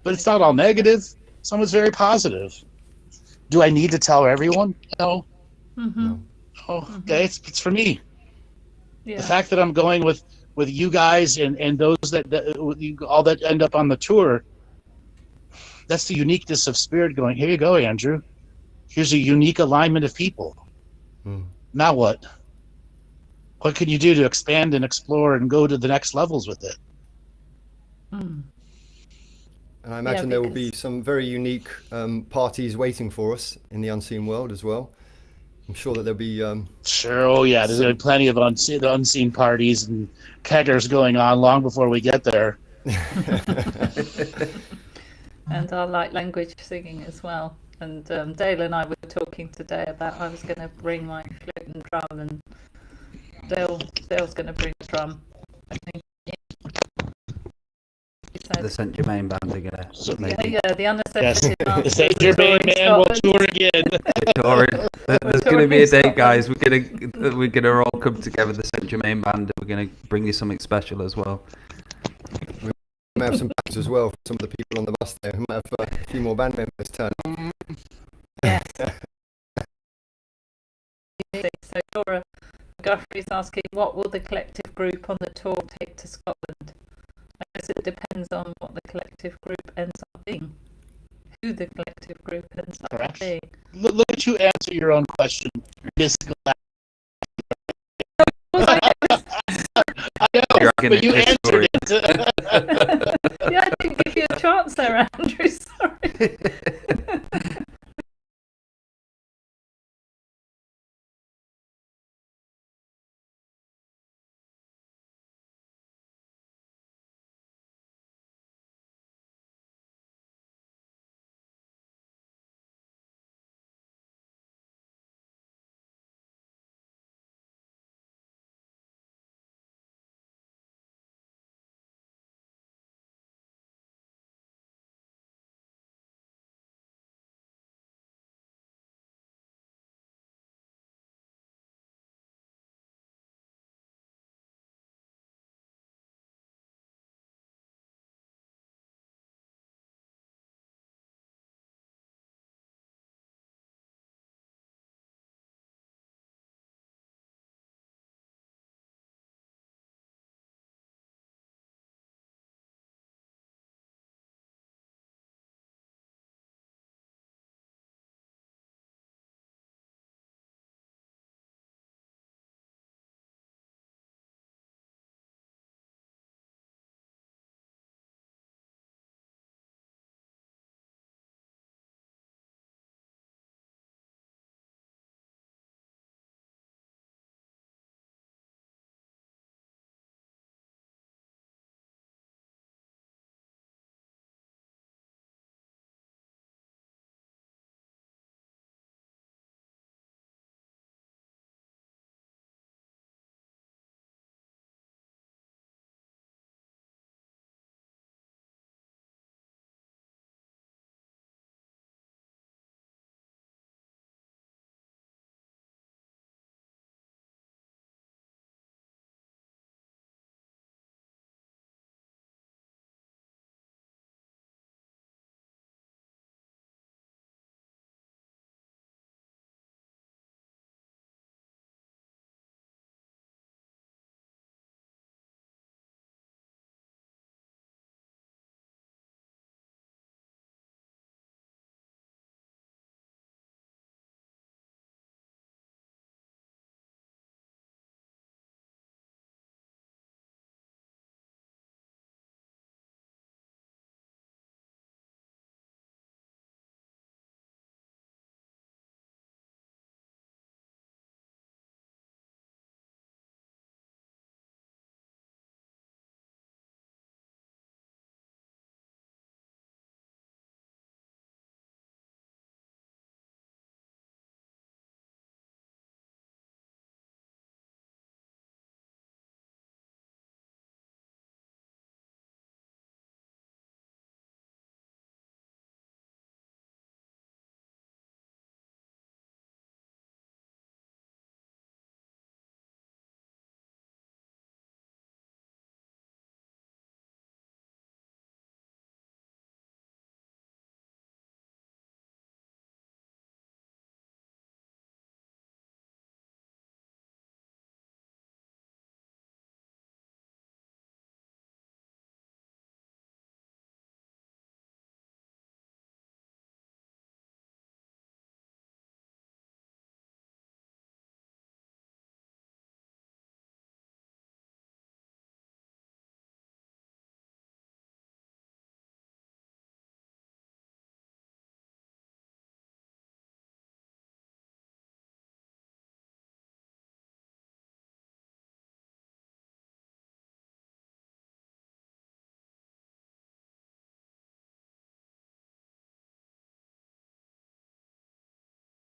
But it's not all negative. Some is very positive. Do I need to tell everyone? No. No. Oh, okay, it's for me. Yeah. The fact that I'm going with you guys and those all that end up on the tour, that's the uniqueness of spirit going, here you go, Andrew. Here's a unique alignment of people. Now what? What can you do to expand and explore and go to the next levels with it? And I imagine there will be some very unique parties waiting for us in the unseen world as well. I'm sure that there'll be... Sure, oh yeah, there's plenty of unseen parties and keggers going on long before we get there. And our light language singing as well. And Dale and I were talking today about I was going to bring my flute and drum, and Dale's going to bring the drum. I think. The Saint Germain band are gonna. The unassociated. The Saint Germain band will tour again. There's going to be a date, guys. We're gonna all come together. The Saint Germain band. We're going to bring you something special as well. We might have some bands as well. Some of the people on the bus there. We might have a few more band members turn. Yes. So Laura Guthrie is asking, what will the collective group on the tour take to Scotland? I guess it depends on what the collective group ends up being. Who the collective group ends up being. Look at you answer your own question. I know, but you answered it. I didn't give you a chance there, Andrew. Sorry.